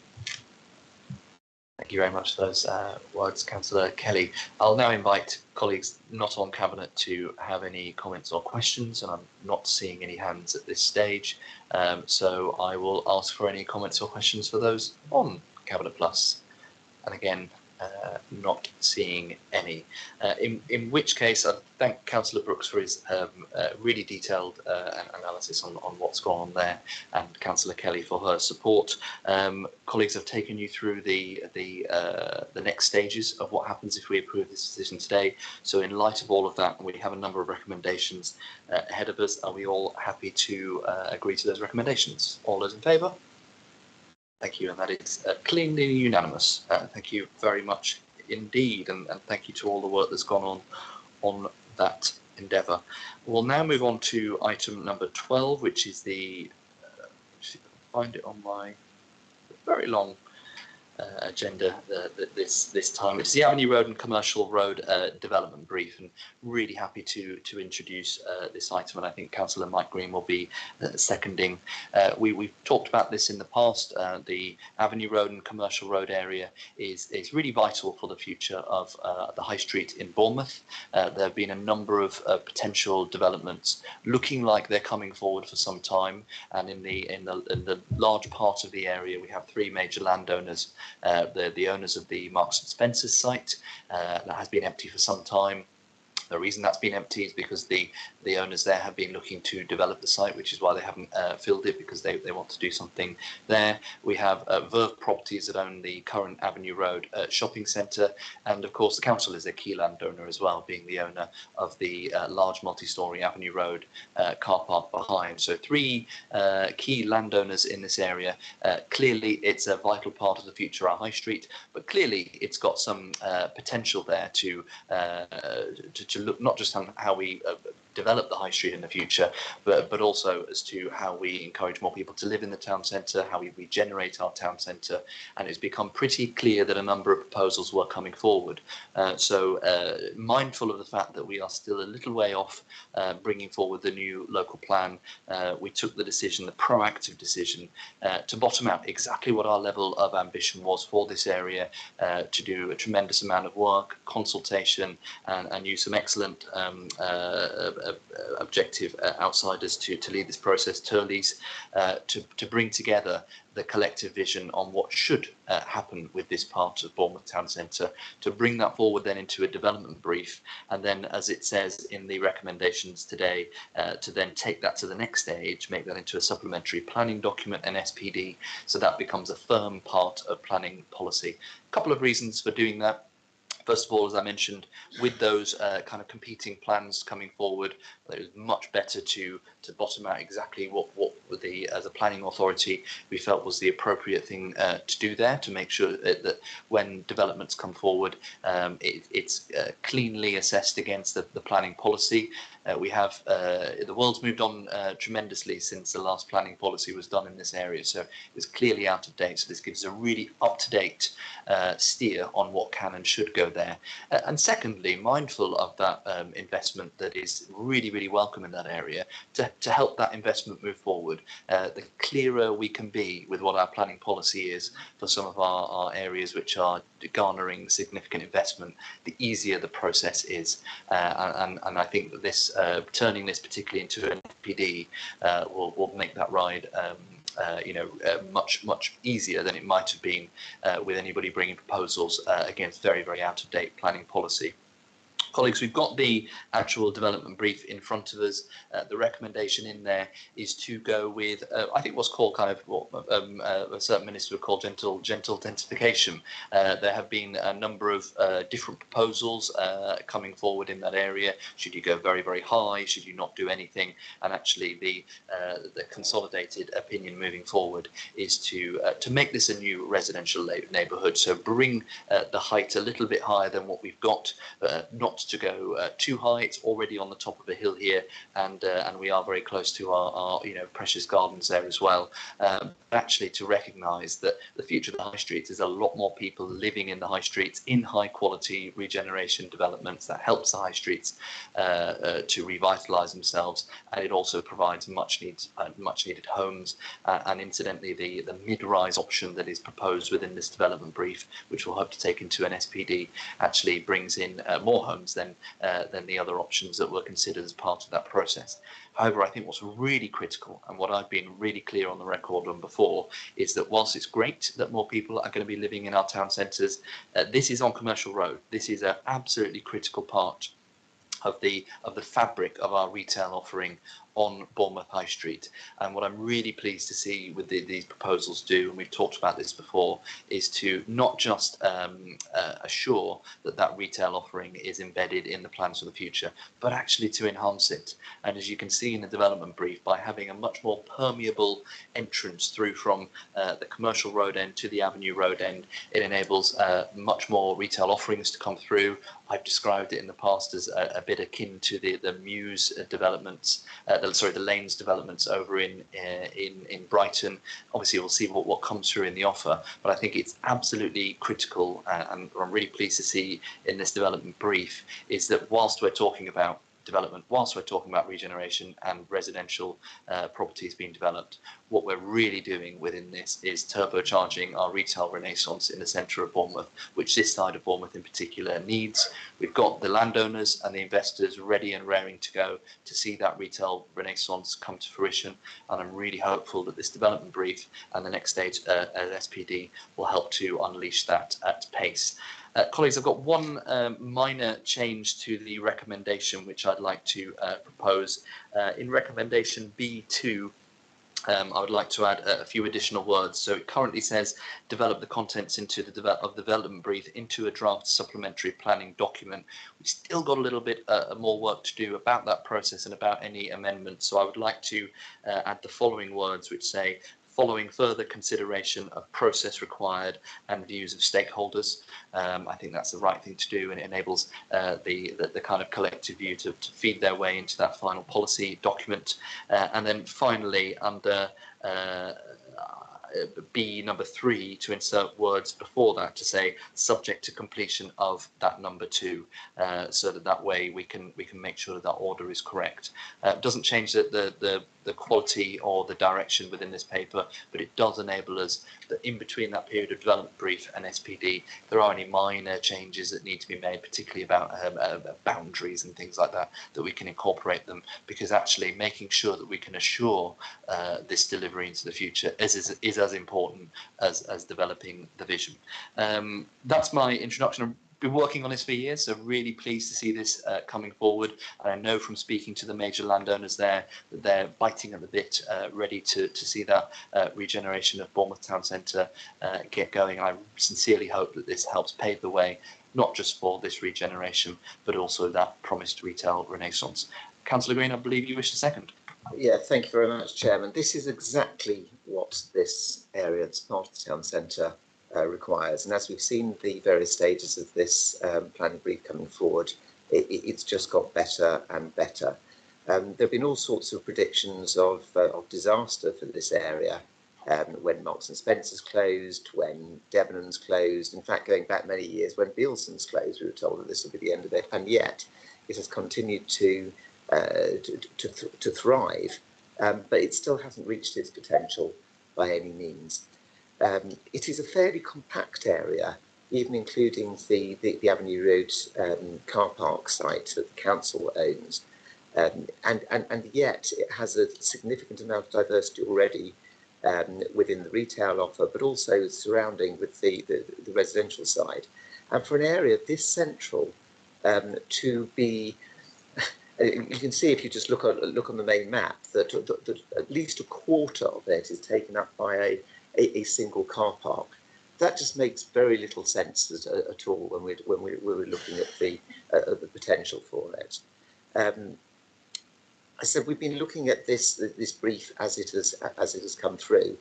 Thank you very much for those words, Councillor Kelly. I'll now invite colleagues not on Cabinet to have any comments or questions, and I'm not seeing any hands at this stage. So I will ask for any comments or questions for those on Cabinet Plus. And again, not seeing any. In which case, I thank Councillor Brooks for his really detailed analysis on what's gone on there, and Councillor Kelly for her support. Colleagues have taken you through the next stages of what happens if we approve this decision today. So in light of all of that, we have a number of recommendations ahead of us. Are we all happy to agree to those recommendations? All those in favour? Thank you, and that is cleanly unanimous. Thank you very much indeed, and thank you to all the work that's gone on that endeavour. We'll now move on to item number 12, which is the, find it on my very long agenda this time. It's the Avenue Road and Commercial Road development brief, and really happy to introduce this item, and I think Councillor Mike Green will be seconding. We've talked about this in the past. The Avenue Road and Commercial Road area is really vital for the future of the High Street in Bournemouth. There have been a number of potential developments looking like they're coming forward for some time, and in the large part of the area we have three major landowners. The owners of the Marks and Spencer's site that has been empty for some time. The reason that's been empty is because the owners there have been looking to develop the site, which is why they haven't filled it, because they want to do something there. We have Verve Properties that own the current Avenue Road shopping centre, and of course the council is a key landowner as well, being the owner of the large multi-storey Avenue Road car park behind. So three key landowners in this area. Clearly it's a vital part of the future of our High Street, but clearly it's got some potential there to look not just on how we develop the High Street in the future, but also as to how we encourage more people to live in the town centre, how we regenerate our town centre, and it's become pretty clear that a number of proposals were coming forward. So mindful of the fact that we are still a little way off bringing forward the new local plan, we took the decision, the proactive decision, to bottom out exactly what our level of ambition was for this area, to do a tremendous amount of work, consultation, and use some excellent objective outsiders to lead this process, Turleys, to bring together the collective vision on what should happen with this part of Bournemouth Town Centre, to bring that forward then into a development brief, and then, as it says in the recommendations today, to then take that to the next stage, make that into a supplementary planning document, an SPD, so that becomes a firm part of planning policy. A couple of reasons for doing that. First of all, as I mentioned, with those kind of competing plans coming forward, it was much better to bottom out exactly what as a planning authority we felt was the appropriate thing to do there, to make sure that when developments come forward, it's cleanly assessed against the planning policy. We have the world's moved on tremendously since the last planning policy was done in this area, so it's clearly out of date. So this gives a really up-to-date steer on what can and should go there. And secondly, mindful of that investment that is really really welcome in that area to help that investment move forward. The clearer we can be with what our planning policy is for some of our areas which are garnering significant investment, the easier the process is. And I think that this turning this particularly into an NPD will make that ride much easier than it might have been with anybody bringing proposals against very, very out-of-date planning policy. Colleagues, we've got the actual development brief in front of us. The recommendation in there is to go with, I think what's called kind of what a certain minister would call gentle densification. There have been a number of different proposals coming forward in that area. Should you go very, very high? Should you not do anything? And actually the consolidated opinion moving forward is to make this a new residential neighbourhood. So bring the height a little bit higher than what we've got, not to go too high. It's already on the top of a hill here, and we are very close to our precious gardens there as well. Actually, to recognise that the future of the high streets is a lot more people living in the high streets in high quality regeneration developments that helps the high streets to revitalise themselves, and it also provides much needed homes. And incidentally, the mid-rise option that is proposed within this development brief, which we'll hope to take into an SPD, actually brings in more homes than the other options that were considered as part of that process. However, I think what's really critical, and what I've been really clear on the record on before, is that whilst it's great that more people are going to be living in our town centres, this is on Commercial Road. This is an absolutely critical part of the fabric of our retail offering on Bournemouth High Street. And what I'm really pleased to see with these proposals do, and we've talked about this before, is to not just assure that retail offering is embedded in the plans for the future, but actually to enhance it. And as you can see in the development brief, by having a much more permeable entrance through from the Commercial Road end to the Avenue Road end, it enables much more retail offerings to come through. I've described it in the past as a bit akin to the Muse developments, the Lanes developments over in Brighton. Obviously, we'll see what comes through in the offer, but I think it's absolutely critical, and I'm really pleased to see in this development brief, is that whilst we're talking about development, whilst we're talking about regeneration and residential properties being developed, what we're really doing within this is turbocharging our retail renaissance in the centre of Bournemouth, which this side of Bournemouth in particular needs. We've got the landowners and the investors ready and raring to go to see that retail renaissance come to fruition, and I'm really hopeful that this development brief and the next stage at SPD will help to unleash that at pace. Colleagues, I've got one minor change to the recommendation which I'd like to propose. In recommendation B2, I would like to add a few additional words. So it currently says develop the contents into the development brief into a draft supplementary planning document. We've still got a little bit more work to do about that process and about any amendments. So I would like to add the following words, which say, following further consideration of process required and views of stakeholders. I think that's the right thing to do, and it enables the kind of collective view to feed their way into that final policy document. And then finally, under B number 3, to insert words before that to say subject to completion of that number 2, so that way we can make sure that order is correct. Doesn't change the quality or the direction within this paper, but it does enable us that in between that period of development brief and SPD, if there are any minor changes that need to be made, particularly about boundaries and things like that, that we can incorporate them, because actually making sure that we can assure this delivery into the future is as important as developing the vision. That's my introduction. Been working on this for years, so really pleased to see this coming forward. And I know from speaking to the major landowners there that they're biting at the bit, ready to see that regeneration of Bournemouth Town Centre get going. I sincerely hope that this helps pave the way, not just for this regeneration, but also that promised retail renaissance. Councillor Green, I believe you wish to second. Yeah, thank you very much, Chairman. This is exactly what this area that's part of the town centre requires, and as we've seen the various stages of this planning brief coming forward, it's just got better and better. There have been all sorts of predictions of disaster for this area when Marks and Spencer's closed, when Debenhams closed. In fact, going back many years, when Bielson's closed, we were told that this would be the end of it, and yet it has continued to to thrive, but it still hasn't reached its potential by any means. It is a fairly compact area, even including the Avenue Road car park site that the council owns. And yet it has a significant amount of diversity already within the retail offer, but also surrounding with the residential side. And for an area this central to be, you can see if you just look on the main map that at least a quarter of it is taken up by a single car park. That just makes very little sense at all when we're looking at the potential for it. I said we've been looking at this brief as it has come through,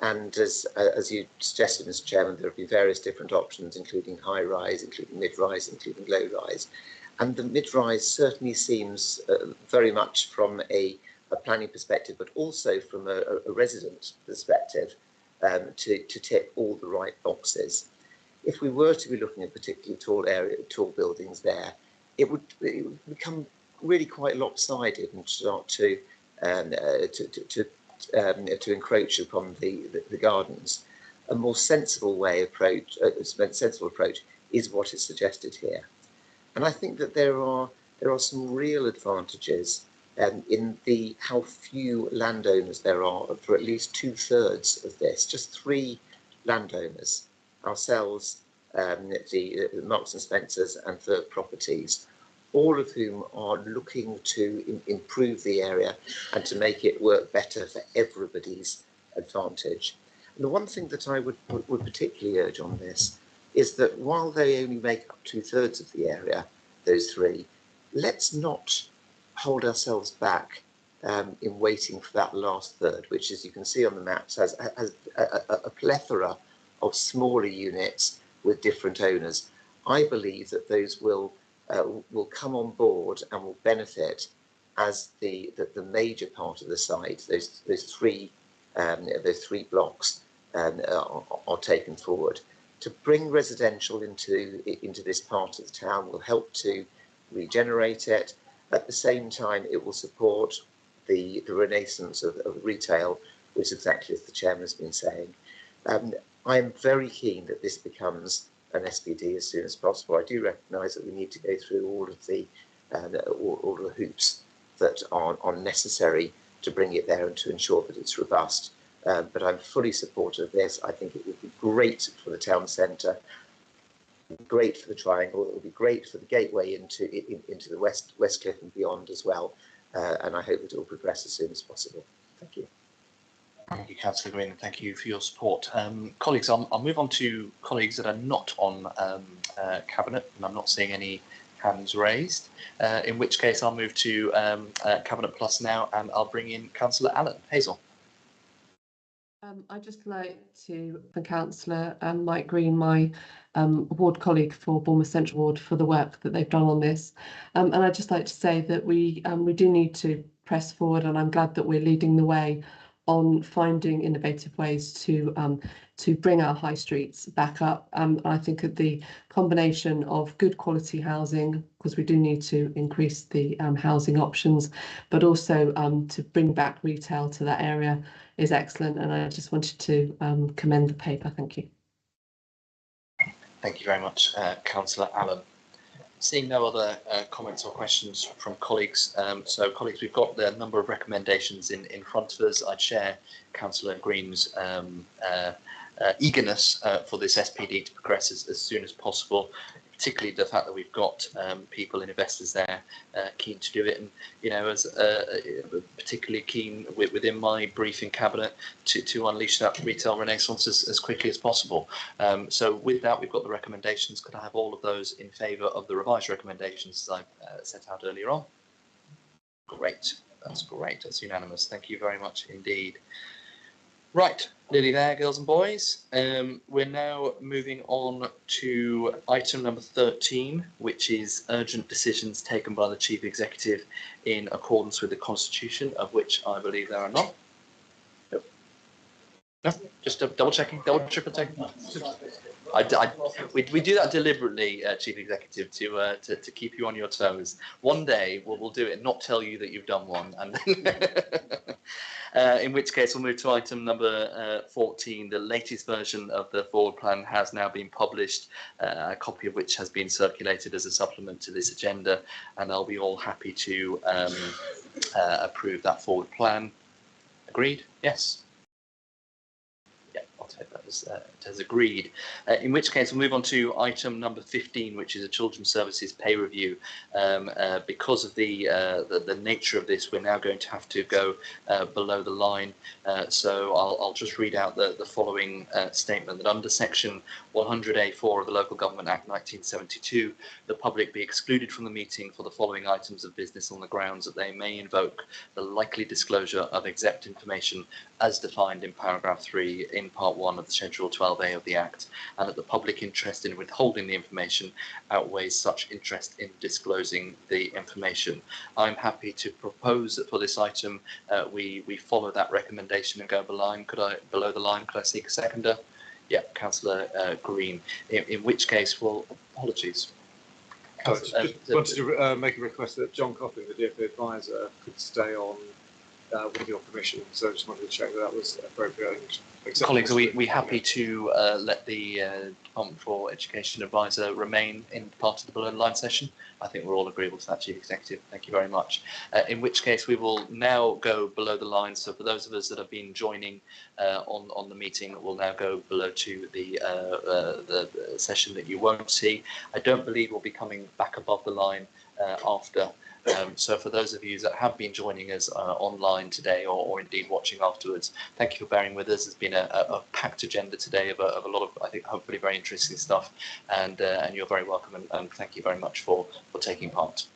and as you suggested, Mr. Chairman, there have been various different options, including high rise, including mid rise, including low rise, and the mid rise certainly seems very much from a planning perspective, but also from a resident perspective, to tick all the right boxes. If we were to be looking at particularly tall buildings there, it would become really quite lopsided and start to encroach upon the gardens. A more sensible sensible approach is what is suggested here, and I think that there are some real advantages in how few landowners there are for at least 2/3 of this. Just 3 landowners, ourselves, the Marks and Spencers, and Third Properties, all of whom are looking to improve the area and to make it work better for everybody's advantage. And the one thing that I would particularly urge on this is that while they only make up 2/3 of the area, those 3, let's not hold ourselves back in waiting for that last third, which, as you can see on the maps, has a plethora of smaller units with different owners. I believe that those will come on board and will benefit as the major part of the site, those three blocks are taken forward. To bring residential into this part of the town will help to regenerate it. At the same time, it will support the renaissance of retail, which is exactly as the chairman has been saying. I am very keen that this becomes an SPD as soon as possible. I do recognise that we need to go through all of the hoops that are necessary to bring it there and to ensure that it's robust. But I'm fully supportive of this. I think it would be great for the town centre, great for the Triangle. It would be great for the gateway into the West Cliff and beyond as well. And I hope that it will progress as soon as possible. Thank you. Thank you, Councillor Green, and thank you for your support. Colleagues, I'll move on to colleagues that are not on Cabinet, and I'm not seeing any hands raised, in which case I'll move to Cabinet Plus now, and I'll bring in Councillor Allen. Hazel. I'd just like to thank Councillor Mike Green, my ward colleague for Bournemouth Central Ward, for the work that they've done on this. And I'd just like to say that we do need to press forward, and I'm glad that we're leading the way on finding innovative ways to bring our high streets back up. I think that the combination of good quality housing, because we do need to increase the housing options, but also to bring back retail to that area is excellent. And I just wanted to commend the paper. Thank you. Thank you very much, Councillor Allen. Seeing no other comments or questions from colleagues, so colleagues, we've got the number of recommendations in front of us. I'd share Councillor Green's eagerness for this SPD to progress as soon as possible, particularly the fact that we've got people and investors there keen to do it, and as particularly keen within my briefing cabinet to unleash that retail renaissance as quickly as possible. So with that, we've got the recommendations. Could I have all of those in favour of the revised recommendations as I set out earlier on? Great, that's unanimous. Thank you very much indeed. Right, nearly there, girls and boys. We're now moving on to item number 13, which is urgent decisions taken by the Chief Executive in accordance with the Constitution, of which I believe there are none. No, just double checking, triple checking. We do that deliberately, Chief Executive, to keep you on your toes. One day we'll do it and not tell you that you've done one, and then in which case we'll move to item number 14. The latest version of the forward plan has now been published, a copy of which has been circulated as a supplement to this agenda, and I'll be all happy to approve that forward plan. Agreed? Yes. I'll take that as agreed. In which case, we'll move on to item number 15, which is a Children's Services pay review. Because of the nature of this, we're now going to have to go below the line. So I'll just read out the following statement: that under section 100A4 of the Local Government Act 1972, the public be excluded from the meeting for the following items of business on the grounds that they may invoke the likely disclosure of exempt information as defined in paragraph 3 in part 1 of the Schedule 12A of the Act, and that the public interest in withholding the information outweighs such interest in disclosing the information. I'm happy to propose that for this item we follow that recommendation and go below the line. Could I seek a seconder? Yeah, Councillor Green. In which case, well, apologies. I just wanted to make a request that John Coffin, the DFE advisor, could stay on with your permission. So I just wanted to check that was appropriate. Colleagues, are we happy to let the Department for Education advisor remain in part of the below the line session? I think we're all agreeable to that, Chief Executive. Thank you very much. In which case, we will now go below the line. So for those of us that have been joining on the meeting, we'll now go below to the session that you won't see. I don't believe we'll be coming back above the line after. So for those of you that have been joining us online today, or indeed watching afterwards, thank you for bearing with us. It's been a packed agenda today of a lot of, I think, hopefully very interesting stuff, and you're very welcome, and thank you very much for taking part.